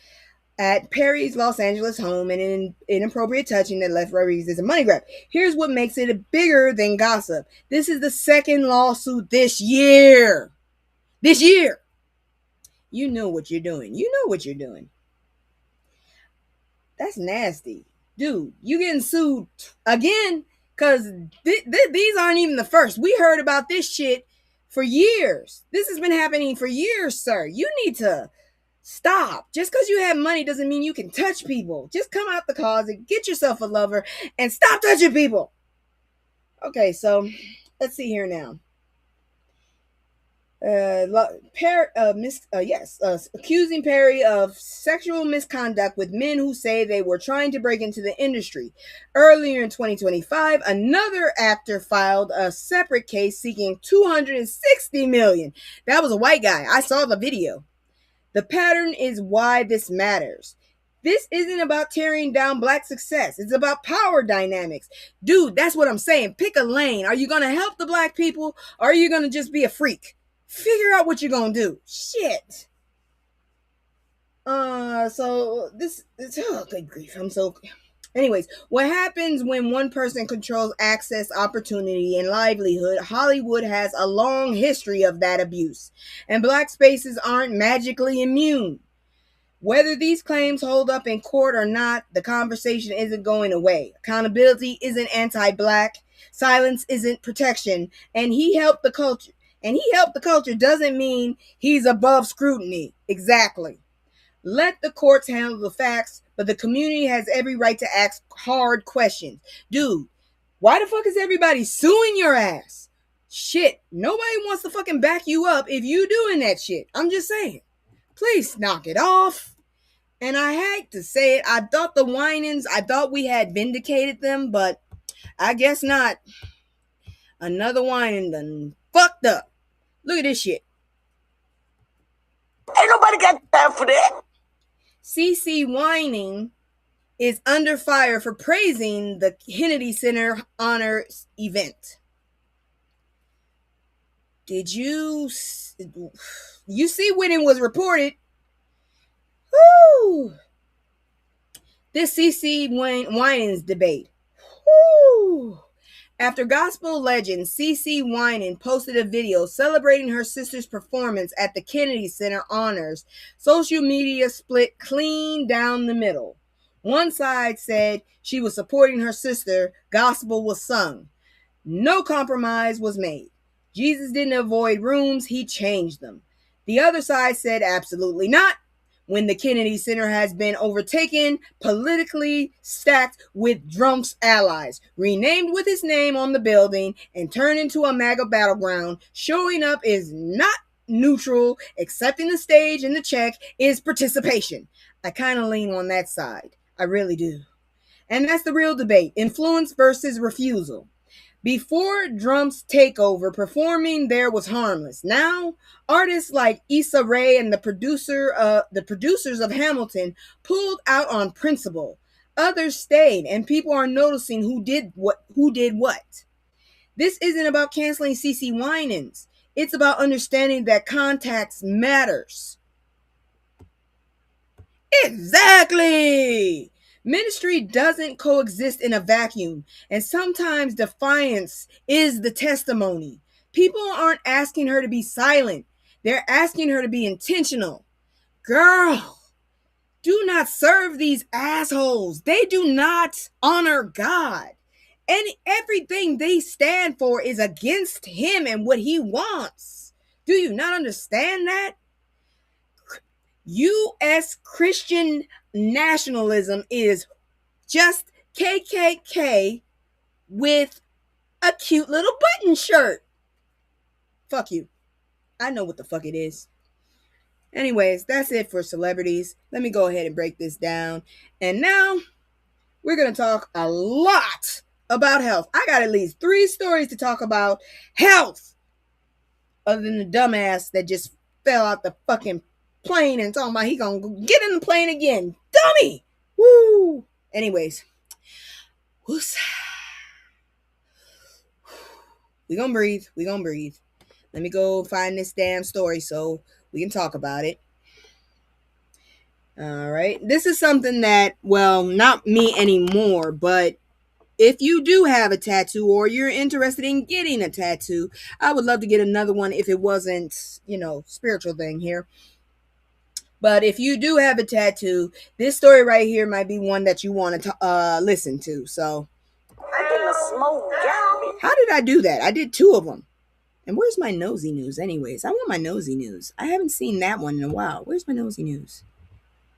at Perry's Los Angeles home and an inappropriate touching that left Rodriguez as a money grab. Here's what makes it bigger than gossip. This is the second lawsuit this year. You know what you're doing. That's nasty. Dude, you getting sued again? Because these aren't even the first. We heard about this shit for years. This has been happening for years, sir. You need to stop. Just because you have money doesn't mean you can touch people. Just come out the closet, get yourself a lover, and stop touching people. Okay, so let's see here now. Accusing Perry of sexual misconduct with men who say they were trying to break into the industry. Earlier in 2025, another actor filed a separate case seeking $260 million. That was a white guy. I saw the video. The pattern is why this matters. This isn't about tearing down black success. It's about power dynamics. Dude, that's what I'm saying. Pick a lane. Are you going to help the black people or are you going to just be a freak? Figure out what you're going to do. Shit. So this oh, good grief. Anyways, what happens when one person controls access, opportunity, and livelihood? Hollywood has a long history of that abuse, and black spaces aren't magically immune. Whether these claims hold up in court or not, the conversation isn't going away. Accountability isn't anti-black. Silence isn't protection. And he helped the culture doesn't mean he's above scrutiny. Exactly. Let the courts handle the facts, but the community has every right to ask hard questions. Dude, why the fuck is everybody suing your ass? Shit, nobody wants to fucking back you up if you doing that shit. I'm just saying. Please knock it off. And I hate to say it, I thought we had vindicated them, but I guess not. Another whining done fucked up. Look at this shit. Ain't nobody got time for that. CC Whining is under fire for praising the Kennedy Center Honors event. Did you see when it was reported? Woo! This CC Winans debate. Woo! After gospel legend CC Winan posted a video celebrating her sister's performance at the Kennedy Center Honors, social media split clean down the middle. One side said she was supporting her sister, gospel was sung. No compromise was made. Jesus didn't avoid rooms, he changed them. The other side said absolutely not. When the Kennedy Center has been overtaken, politically stacked with Drumpf's allies, renamed with his name on the building, and turned into a MAGA battleground, showing up is not neutral, accepting the stage and the check is participation. I kind of lean on that side. I really do. And that's the real debate, influence versus refusal. Before Drumpf's takeover, performing there was harmless. Now, artists like Issa Rae and the producers of Hamilton pulled out on principle. Others stayed, and people are noticing who did what. This isn't about canceling CC Winans. It's about understanding that context matters. Exactly. Ministry doesn't coexist in a vacuum, and sometimes defiance is the testimony. People aren't asking her to be silent, they're asking her to be intentional. Girl, do not serve these assholes. They do not honor God. And everything they stand for is against him and what he wants. Do you not understand that? U.S. Christian nationalism is just KKK with a cute little button shirt. Fuck you. I know what the fuck it is. Anyways, that's it for celebrities. Let me go ahead and break this down. And now we're going to talk a lot about health. I got at least 3 stories to talk about health. Other than the dumbass that just fell out the fucking plane and talking about he gonna get in the plane again. Dummy! Woo! Anyways. Whoos. We gonna breathe. Let me go find this damn story so we can talk about it. All right. This is something that, well, not me anymore, but if you do have a tattoo or you're interested in getting a tattoo, I would love to get another one if it wasn't, spiritual thing here. But if you do have a tattoo, this story right here might be one that you want to listen to. So, how did I do that? I did 2 of them. And where's my nosy news anyways? I want my nosy news. I haven't seen that one in a while. Where's my nosy news?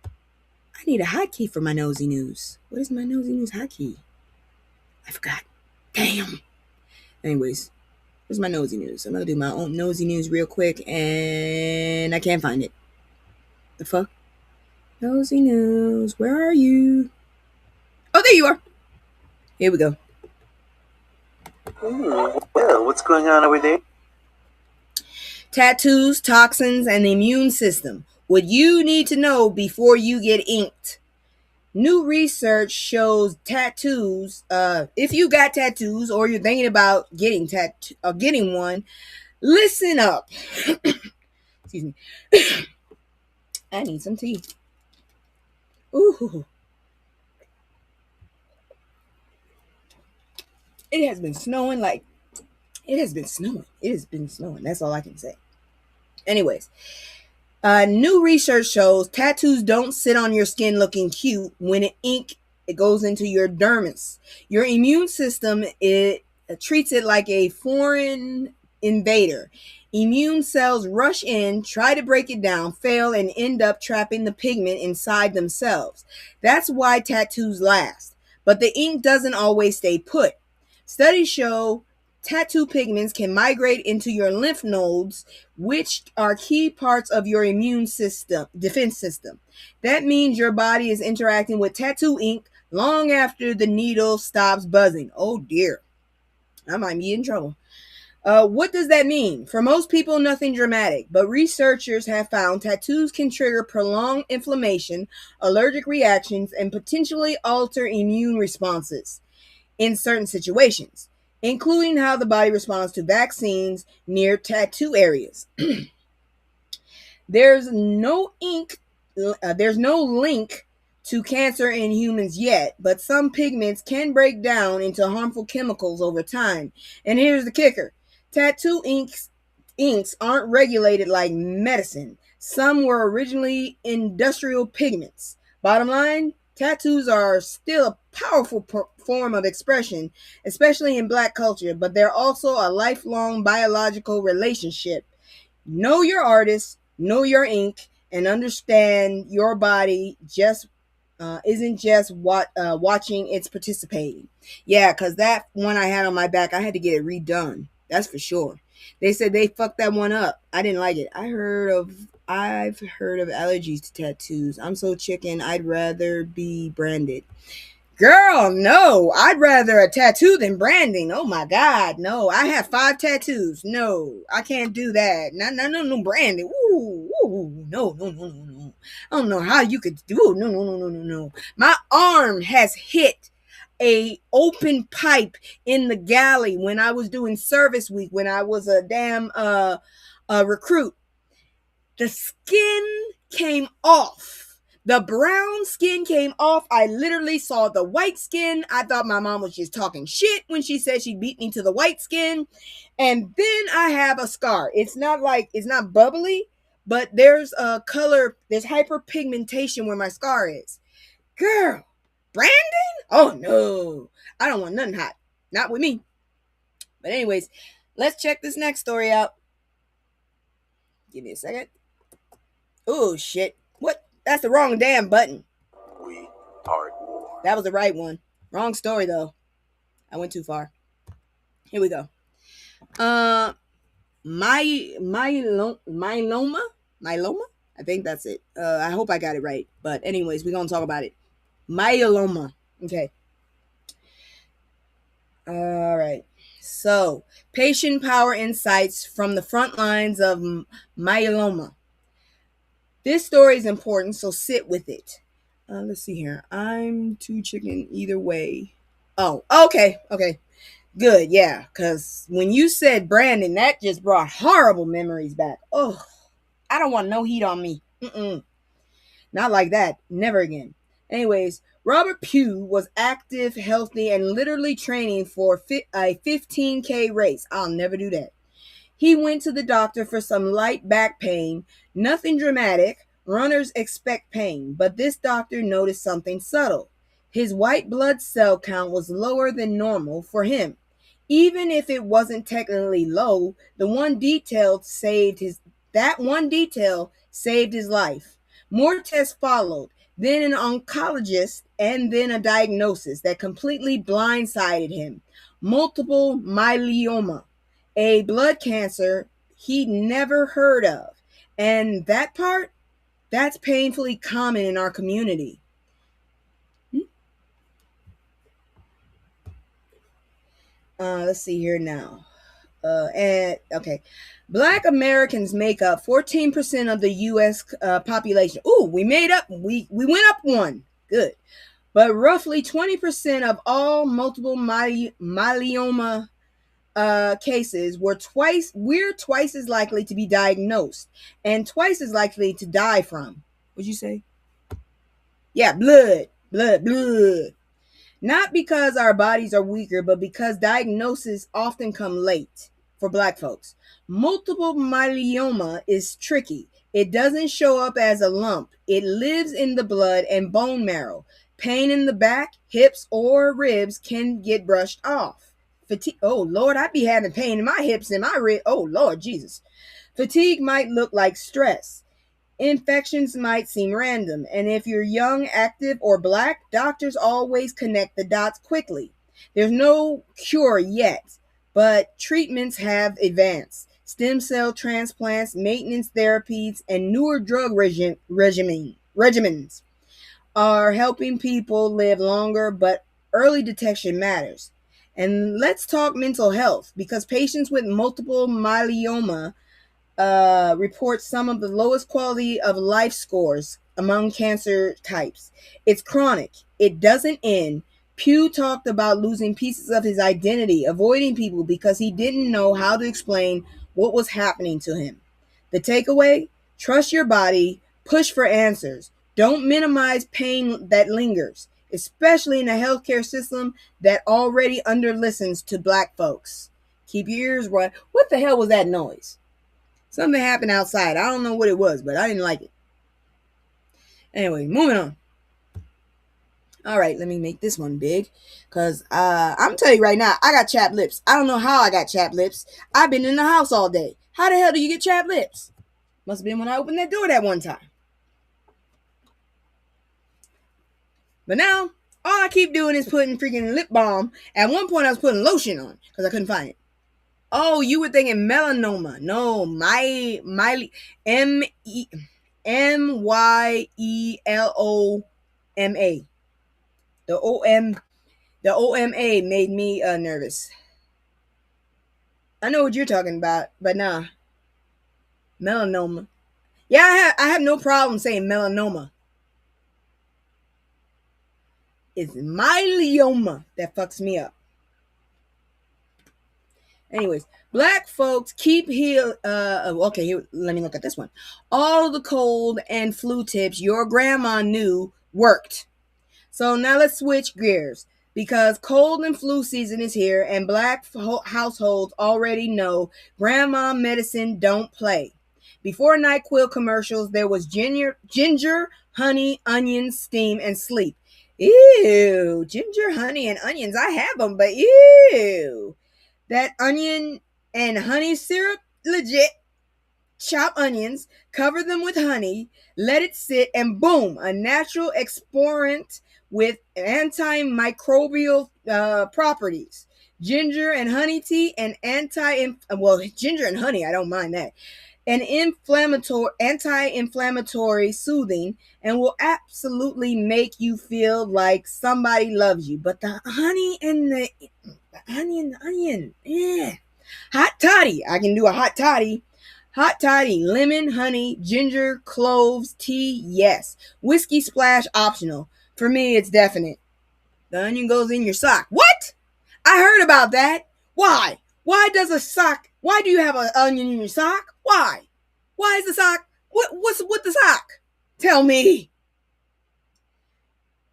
I need a hotkey for my nosy news. What is my nosy news hotkey? I forgot. Damn. Anyways, here's my nosy news. I'm going to do my own nosy news real quick, and I can't find it. The fuck? Nosy news, where are you? Oh, there you are. Here we go. Well, what's going on over there? Tattoos, toxins, and the immune system. What you need to know before you get inked. New research shows tattoos. If you got tattoos or you're thinking about getting one, listen up. Excuse me. I need some tea. Ooh. It has been snowing It has been snowing. That's all I can say. Anyways, new research shows tattoos don't sit on your skin looking cute. When it goes into your dermis. Your immune system, it treats it like a foreign invader. Immune cells rush in, try to break it down, fail, and end up trapping the pigment inside themselves. That's why tattoos last. But the ink doesn't always stay put. Studies show tattoo pigments can migrate into your lymph nodes, which are key parts of your immune system, defense system. That means your body is interacting with tattoo ink long after the needle stops buzzing. Oh dear, I might be in trouble. What does that mean? For most people, nothing dramatic, but researchers have found tattoos can trigger prolonged inflammation, allergic reactions, and potentially alter immune responses in certain situations, including how the body responds to vaccines near tattoo areas. There's no link to cancer in humans yet, but some pigments can break down into harmful chemicals over time. And here's the kicker. Tattoo inks aren't regulated like medicine. Some were originally industrial pigments. Bottom line, tattoos are still a powerful form of expression, especially in Black culture, but they're also a lifelong biological relationship. Know your artist, know your ink, and understand your body isn't just watching, it's participating. Yeah, because that one I had on my back, I had to get it redone. That's for sure. They said they fucked that one up. I didn't like it. I've heard of allergies to tattoos. I'm so chicken, I'd rather be branded. Girl, no. I'd rather a tattoo than branding. Oh my God, no. I have 5 tattoos. No, I can't do that. No branding. Ooh, no. I don't know how you could do. No. My arm has hit a open pipe in the galley when I was doing service week, when I was a damn recruit. The skin came off. The brown skin came off. I literally saw the white skin. I thought my mom was just talking shit when she said she beat me to the white skin. And then I have a scar. It's not bubbly, but there's a color, there's hyperpigmentation where my scar is. Girl, Brandon? Oh no. I don't want nothing hot. Not with me. But anyways, let's check this next story out. Give me a second. Oh shit. What? That's the wrong damn button. We are at war. That was the right one. Wrong story though. I went too far. Here we go. Myeloma? I think that's it. I hope I got it right. But anyways, we're gonna talk about it. Myeloma. Okay. All right. So, patient power insights from the front lines of myeloma. This story is important, so sit with it. Let's see here. I'm too chicken either way. Oh, okay. Good, yeah. Because when you said Brandon, that just brought horrible memories back. Oh, I don't want no heat on me. Not like that. Never again. Anyways, Robert Pugh was active, healthy, and literally training for a 15K race. I'll never do that. He went to the doctor for some light back pain. Nothing dramatic. Runners expect pain, but this doctor noticed something subtle. His white blood cell count was lower than normal for him. Even if it wasn't technically low, that one detail saved his life. More tests followed, then an oncologist, and then a diagnosis that completely blindsided him. Multiple myeloma, a blood cancer he'd never heard of. And that's painfully common in our community. Let's see here now. Black Americans make up 14% of the U.S. Population. Ooh, we made up. We went up one. Good. But roughly 20% of all multiple myeloma cases we're twice as likely to be diagnosed and twice as likely to die from. What'd you say? Yeah, blood. Not because our bodies are weaker, but because diagnoses often come late for Black folks. Multiple myeloma is tricky. It doesn't show up as a lump. It lives in the blood and bone marrow. Pain in the back, hips, or ribs can get brushed off. Fatigue. Oh, Lord, I'd be having pain in my hips and my rib. Oh, Lord, Jesus. Fatigue might look like stress. Infections might seem random, and if you're young, active, or Black, doctors always connect the dots quickly. There's no cure yet, but treatments have advanced. Stem cell transplants, maintenance therapies, and newer drug regimens are helping people live longer, but early detection matters. And let's talk mental health, because patients with multiple myeloma report some of the lowest quality of life scores among cancer types. It's chronic. It doesn't end. Pugh talked about losing pieces of his identity, avoiding people because he didn't know how to explain what was happening to him. The takeaway? Trust your body. Push for answers. Don't minimize pain that lingers, especially in a healthcare system that already under-listens to Black folks. Keep your ears wide. What the hell was that noise? Something happened outside. I don't know what it was, but I didn't like it. Anyway, moving on. All right, let me make this one big. Because I'm telling you right now, I got chapped lips. I don't know how I got chapped lips. I've been in the house all day. How the hell do you get chapped lips? Must have been when I opened that door that one time. But now, all I keep doing is putting freaking lip balm. At one point, I was putting lotion on because I couldn't find it. Oh, you were thinking melanoma. No, myeloma. The OMA made me nervous. I know what you're talking about, but nah. Melanoma. Yeah, I have no problem saying melanoma. It's myeloma that fucks me up. Anyways, black folks keep heal. Okay, here, let me look at this one. All the cold and flu tips your grandma knew worked. So now let's switch gears because cold and flu season is here, and black households already know grandma medicine don't play. Before NyQuil commercials, there was ginger, honey, onions, steam, and sleep. Ew, ginger, honey, and onions. I have them, but ew. That onion and honey syrup, legit. Chop onions, cover them with honey, let it sit, and boom, a natural exfoliant with antimicrobial properties. Ginger and honey tea and ginger and honey, I don't mind that. An anti-inflammatory, soothing, and will absolutely make you feel like somebody loves you. But the honey and the onion, yeah. Hot toddy, I can do a hot toddy. Hot toddy, lemon, honey, ginger, cloves, tea, yes. Whiskey splash, optional. For me, it's definite. The onion goes in your sock. What? I heard about that. Why? Why do you have an onion in your sock? Why? Why is the sock? What's with the sock? Tell me.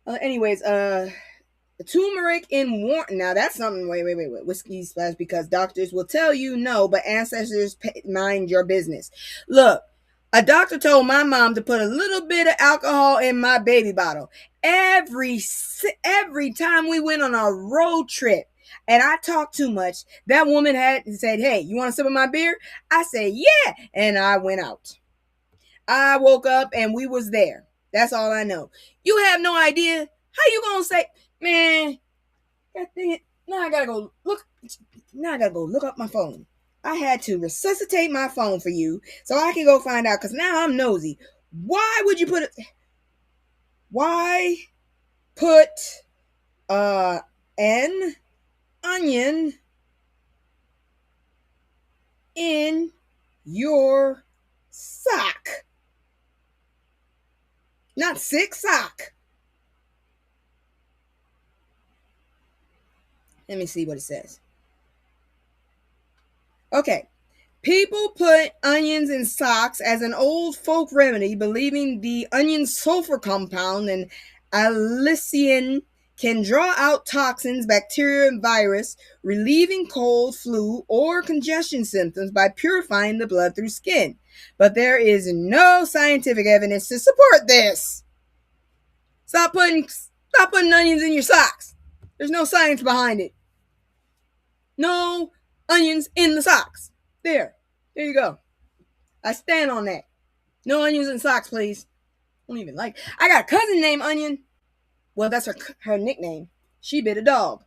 Anyways, turmeric in warm. Now that's something. Wait. Whiskey splash because doctors will tell you no, but ancestors mind your business. Look, a doctor told my mom to put a little bit of alcohol in my baby bottle every time we went on a road trip. And I talked too much. That woman had said, "Hey, you want a sip of my beer?" I said, "Yeah," and I went out. I woke up and we was there. That's all I know. You have no idea. How you gonna say, man? God dang it! Now I gotta go look up my phone. I had to resuscitate my phone for you so I can go find out. Cause now I'm nosy. Why would you put it? Why put an onion in your sock? Not sick sock. Let me see what it says. Okay. People put onions in socks as an old folk remedy, believing the onion sulfur compound and allicin can draw out toxins, bacteria, and virus, relieving cold, flu, or congestion symptoms by purifying the blood through skin. But there is no scientific evidence to support this. Stop putting onions in your socks. There's no science behind it. No onions in the socks. There you go. I stand on that. No onions in socks, please. I don't even like. I got a cousin named Onion. Well, that's her nickname. She bit a dog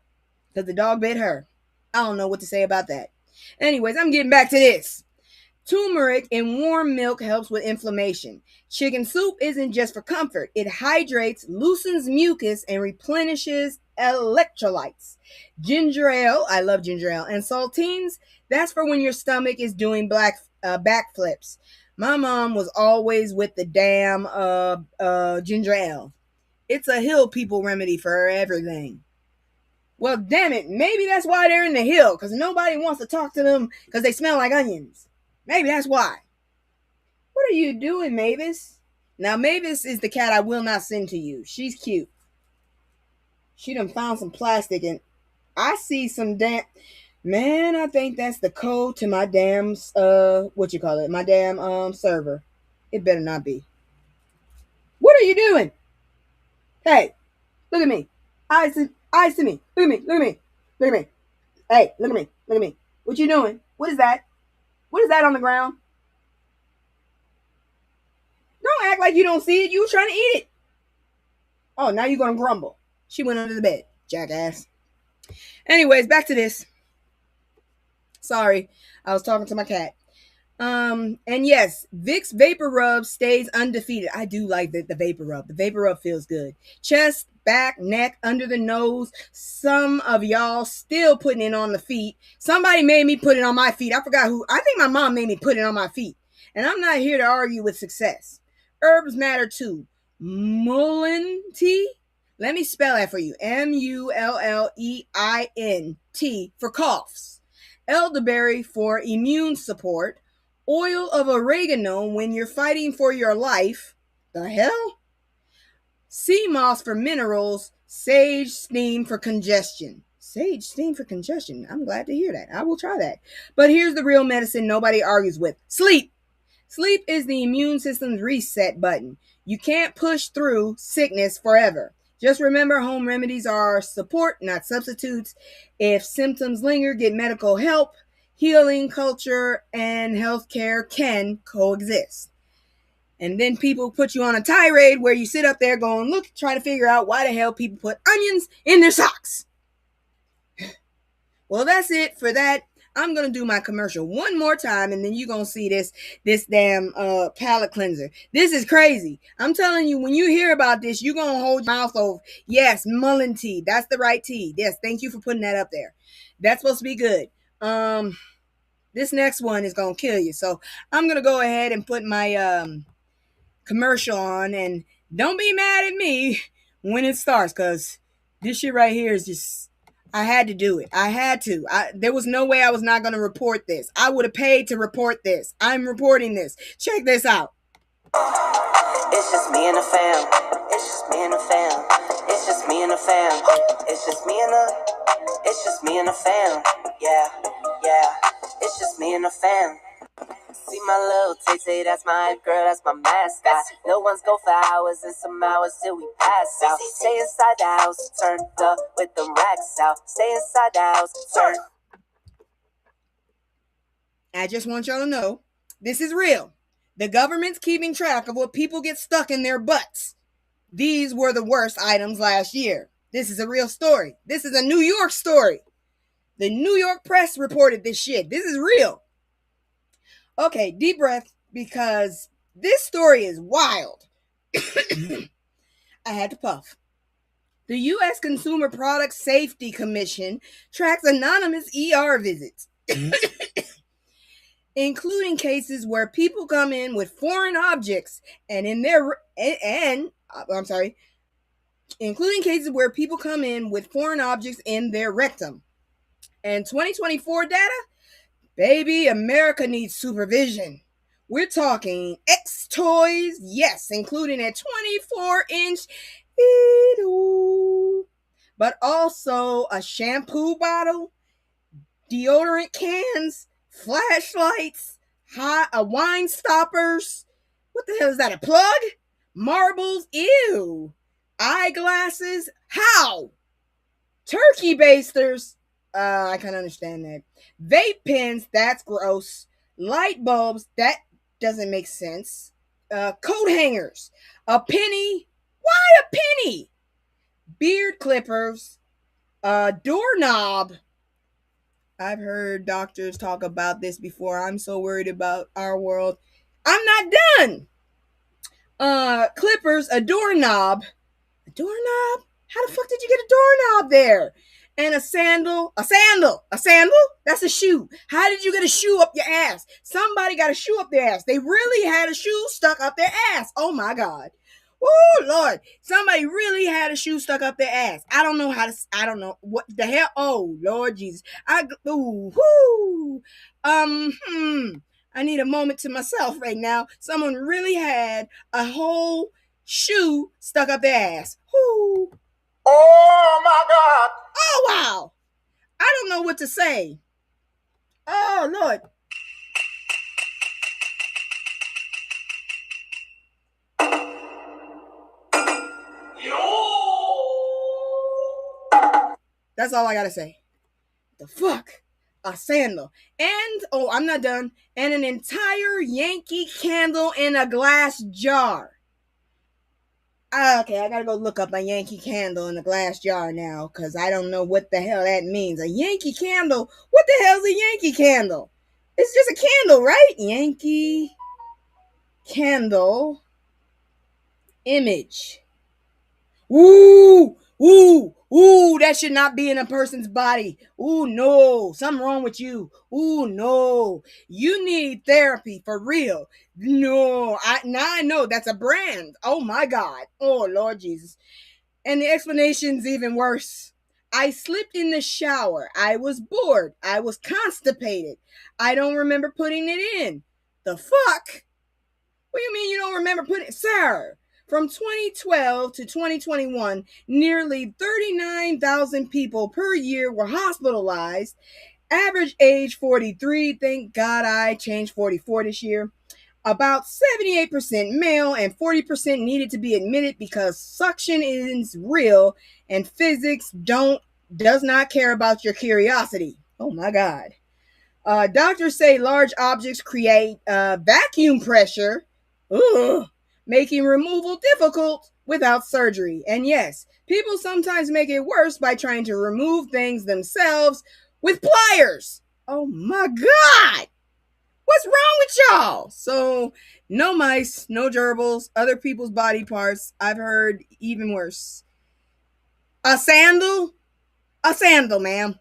because the dog bit her. I don't know what to say about that. Anyways, I'm getting back to this. Turmeric in warm milk helps with inflammation. Chicken soup isn't just for comfort. It hydrates, loosens mucus, and replenishes electrolytes. Ginger ale, I love ginger ale, and saltines, that's for when your stomach is doing backflips. My mom was always with the damn ginger ale. It's a hill people remedy for everything. Well, damn it, maybe that's why they're in the hill, because nobody wants to talk to them because they smell like onions. Maybe that's why. What are you doing, Mavis? Now, Mavis is the cat I will not send to you. She's cute. She done found some plastic and I see some damn... Man, I think that's the code to my damn, my damn server. It better not be. What are you doing? Hey, look at me. Eyes to me. Look at me. Hey, look at me. What you doing? What is that? What is that on the ground? Don't act like you don't see it. You were trying to eat it. Oh, now you're going to grumble. She went under the bed, jackass. Anyways, back to this. Sorry, I was talking to my cat. And yes, Vicks Vapor Rub stays undefeated. I do like the Vapor Rub. The Vapor Rub feels good. Chest, back, neck, under the nose. Some of y'all still putting it on the feet. Somebody made me put it on my feet. I forgot who. I think my mom made me put it on my feet. And I'm not here to argue with success. Herbs matter too. Mullein tea. Let me spell that for you. MULLEINT for coughs. elderberry for immune support, oil of oregano when you're fighting for your life. The hell? Sea moss for minerals, sage steam for congestion. Sage steam for congestion. I'm glad to hear that. I will try that. But here's the real medicine nobody argues with. Sleep. Sleep is the immune system's reset button. You can't push through sickness forever. Just remember, home remedies are support, not substitutes. If symptoms linger, get medical help. Healing culture and healthcare can coexist. And then people put you on a tirade where you sit up there going, look, try to figure out why the hell people put onions in their socks. Well, that's it for that. I'm going to do my commercial one more time, and then you're going to see this damn palate cleanser. This is crazy. I'm telling you, when you hear about this, you're going to hold your mouth over. Yes, mullein tea. That's the right tea. Yes, thank you for putting that up there. That's supposed to be good. This next one is going to kill you. So I'm going to go ahead and put my commercial on, and don't be mad at me when it starts, because this shit right here is just... I had to do it. I had to. There was no way I was not going to report this. I would have paid to report this. I'm reporting this. Check this out. It's just me and the fam. It's just me and the fam. It's just me and the fam. It's just me and the. It's just me and the fam. Yeah, yeah. It's just me and the fam. See my little Tay-Tay, that's my girl, that's my mascot. No one's go for hours and some hours till we pass out. Stay inside the house, turned up with them racks out. Stay inside the house, turn. I just want y'all to know, this is real. The government's keeping track of what people get stuck in their butts. These were the worst items last year. This is a real story. This is a New York story. The New York press reported this shit. This is real. Okay, deep breath, because this story is wild. I had to puff. The U.S. Consumer Product Safety Commission tracks anonymous ER visits, including cases where people come in with foreign objects including cases where people come in with foreign objects in their rectum. And 2024 data? Baby, America needs supervision. We're talking X toys, yes, including a 24-inch video, but also a shampoo bottle, deodorant cans, flashlights, wine stoppers. What the hell is that, a plug? Marbles, ew. Eyeglasses, how? Turkey basters. I can understand that. Vape pens, that's gross. Light bulbs, that doesn't make sense. Coat hangers, a penny. Why a penny? Beard clippers, a doorknob. I've heard doctors talk about this before. I'm so worried about our world. I'm not done. Clippers, a doorknob. A doorknob? How the fuck did you get a doorknob there? And a sandal. That's a shoe. How did you get a shoe up your ass? Somebody got a shoe up their ass. They really had a shoe stuck up their ass. Oh my God. Oh Lord. Somebody really had a shoe stuck up their ass. I don't know what the hell. Oh Lord Jesus. I need a moment to myself right now. Someone really had a whole shoe stuck up their ass. Whoo. Oh my God. Oh, wow. I don't know what to say. Oh, Lord. That's all I gotta say. The fuck? A sandal. And, I'm not done. And an entire Yankee candle in a glass jar. Okay, I gotta go look up a Yankee candle in a glass jar now, because I don't know what the hell that means. A Yankee candle? What the hell's a Yankee candle? It's just a candle, right? Yankee candle image. Ooh, that should not be in a person's body. Ooh, no, something wrong with you. Ooh, no, you need therapy for real. No, I know that's a brand. Oh my God. Oh Lord Jesus. And the explanation's even worse. I slipped in the shower. I was bored. I was constipated. I don't remember putting it in. The fuck? What do you mean you don't remember putting it? Sir, from 2012 to 2021, nearly 39,000 people per year were hospitalized. Average age 43. Thank God I changed 44 this year. About 78% male and 40% needed to be admitted because suction is real and physics does not care about your curiosity. Oh my God. Doctors say large objects create vacuum pressure, making removal difficult without surgery. And yes, people sometimes make it worse by trying to remove things themselves with pliers. Oh my God. What's wrong with y'all? So, no mice, no gerbils, other people's body parts. I've heard even worse. A sandal? A sandal, ma'am.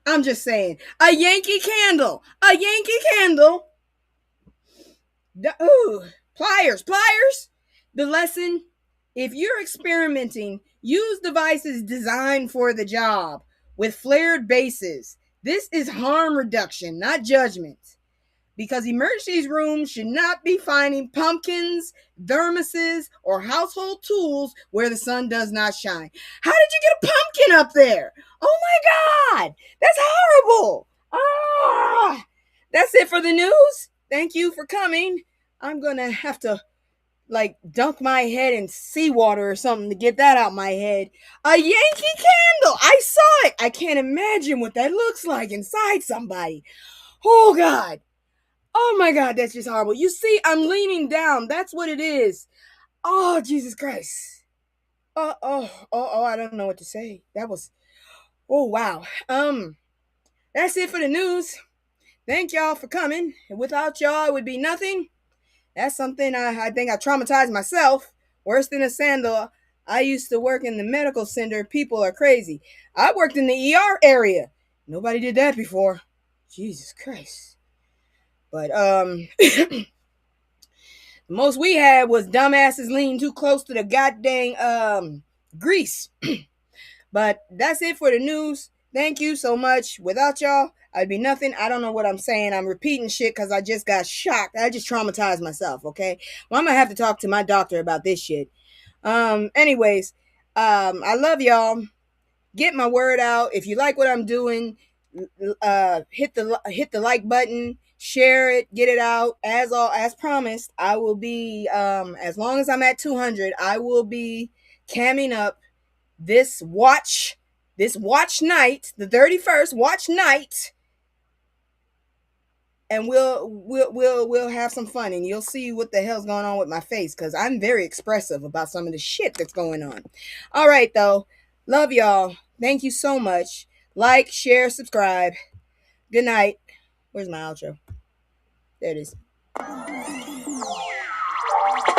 I'm just saying. A Yankee candle. A Yankee candle. Pliers. The lesson, if you're experimenting, use devices designed for the job with flared bases. This is harm reduction, not judgment. Because emergency rooms should not be finding pumpkins, thermoses, or household tools where the sun does not shine. How did you get a pumpkin up there? Oh my God, that's horrible. That's it for the news. Thank you for coming. I'm going to have to dunk my head in seawater or something to get that out my head. A Yankee candle. I saw it. I can't imagine what that looks like inside somebody. Oh God. Oh my God, that's just horrible. You see, I'm leaning down. That's what it is. Oh, Jesus Christ. I don't know what to say. Oh wow. That's it for the news. Thank y'all for coming. Without y'all, it would be nothing. That's something I think I traumatized myself. Worse than a sandal. I used to work in the medical center. People are crazy. I worked in the ER area. Nobody did that before. Jesus Christ. But the most we had was dumbasses leaning too close to the goddamn grease. But that's it for the news. Thank you so much. Without y'all, I'd be nothing. I don't know what I'm saying. I'm repeating shit because I just got shocked. I just traumatized myself, okay? Well, I'm gonna have to talk to my doctor about this shit. Anyways, I love y'all. Get my word out. If you like what I'm doing, hit the like button, share it, get it out. As promised, I will be as long as I'm at 200, I will be camming up this watch night, the 31st watch night, and we'll have some fun, and you'll see what the hell's going on with my face, because I'm very expressive about some of the shit that's going on. All right, though. Love y'all. Thank you so much. Like, share, subscribe. Good night. Where's my outro? There it is.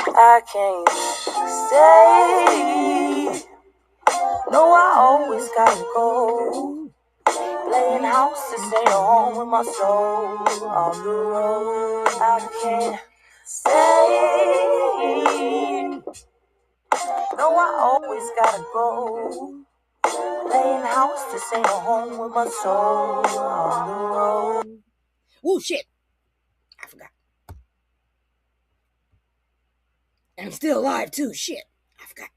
I can't stay. No, I always gotta go. Playing house to stay home with my soul on the road. I can't stay. No, I always gotta go. Playing house to stay home with my soul on the road. Oh shit. I forgot. And I'm still alive too. Shit. I forgot.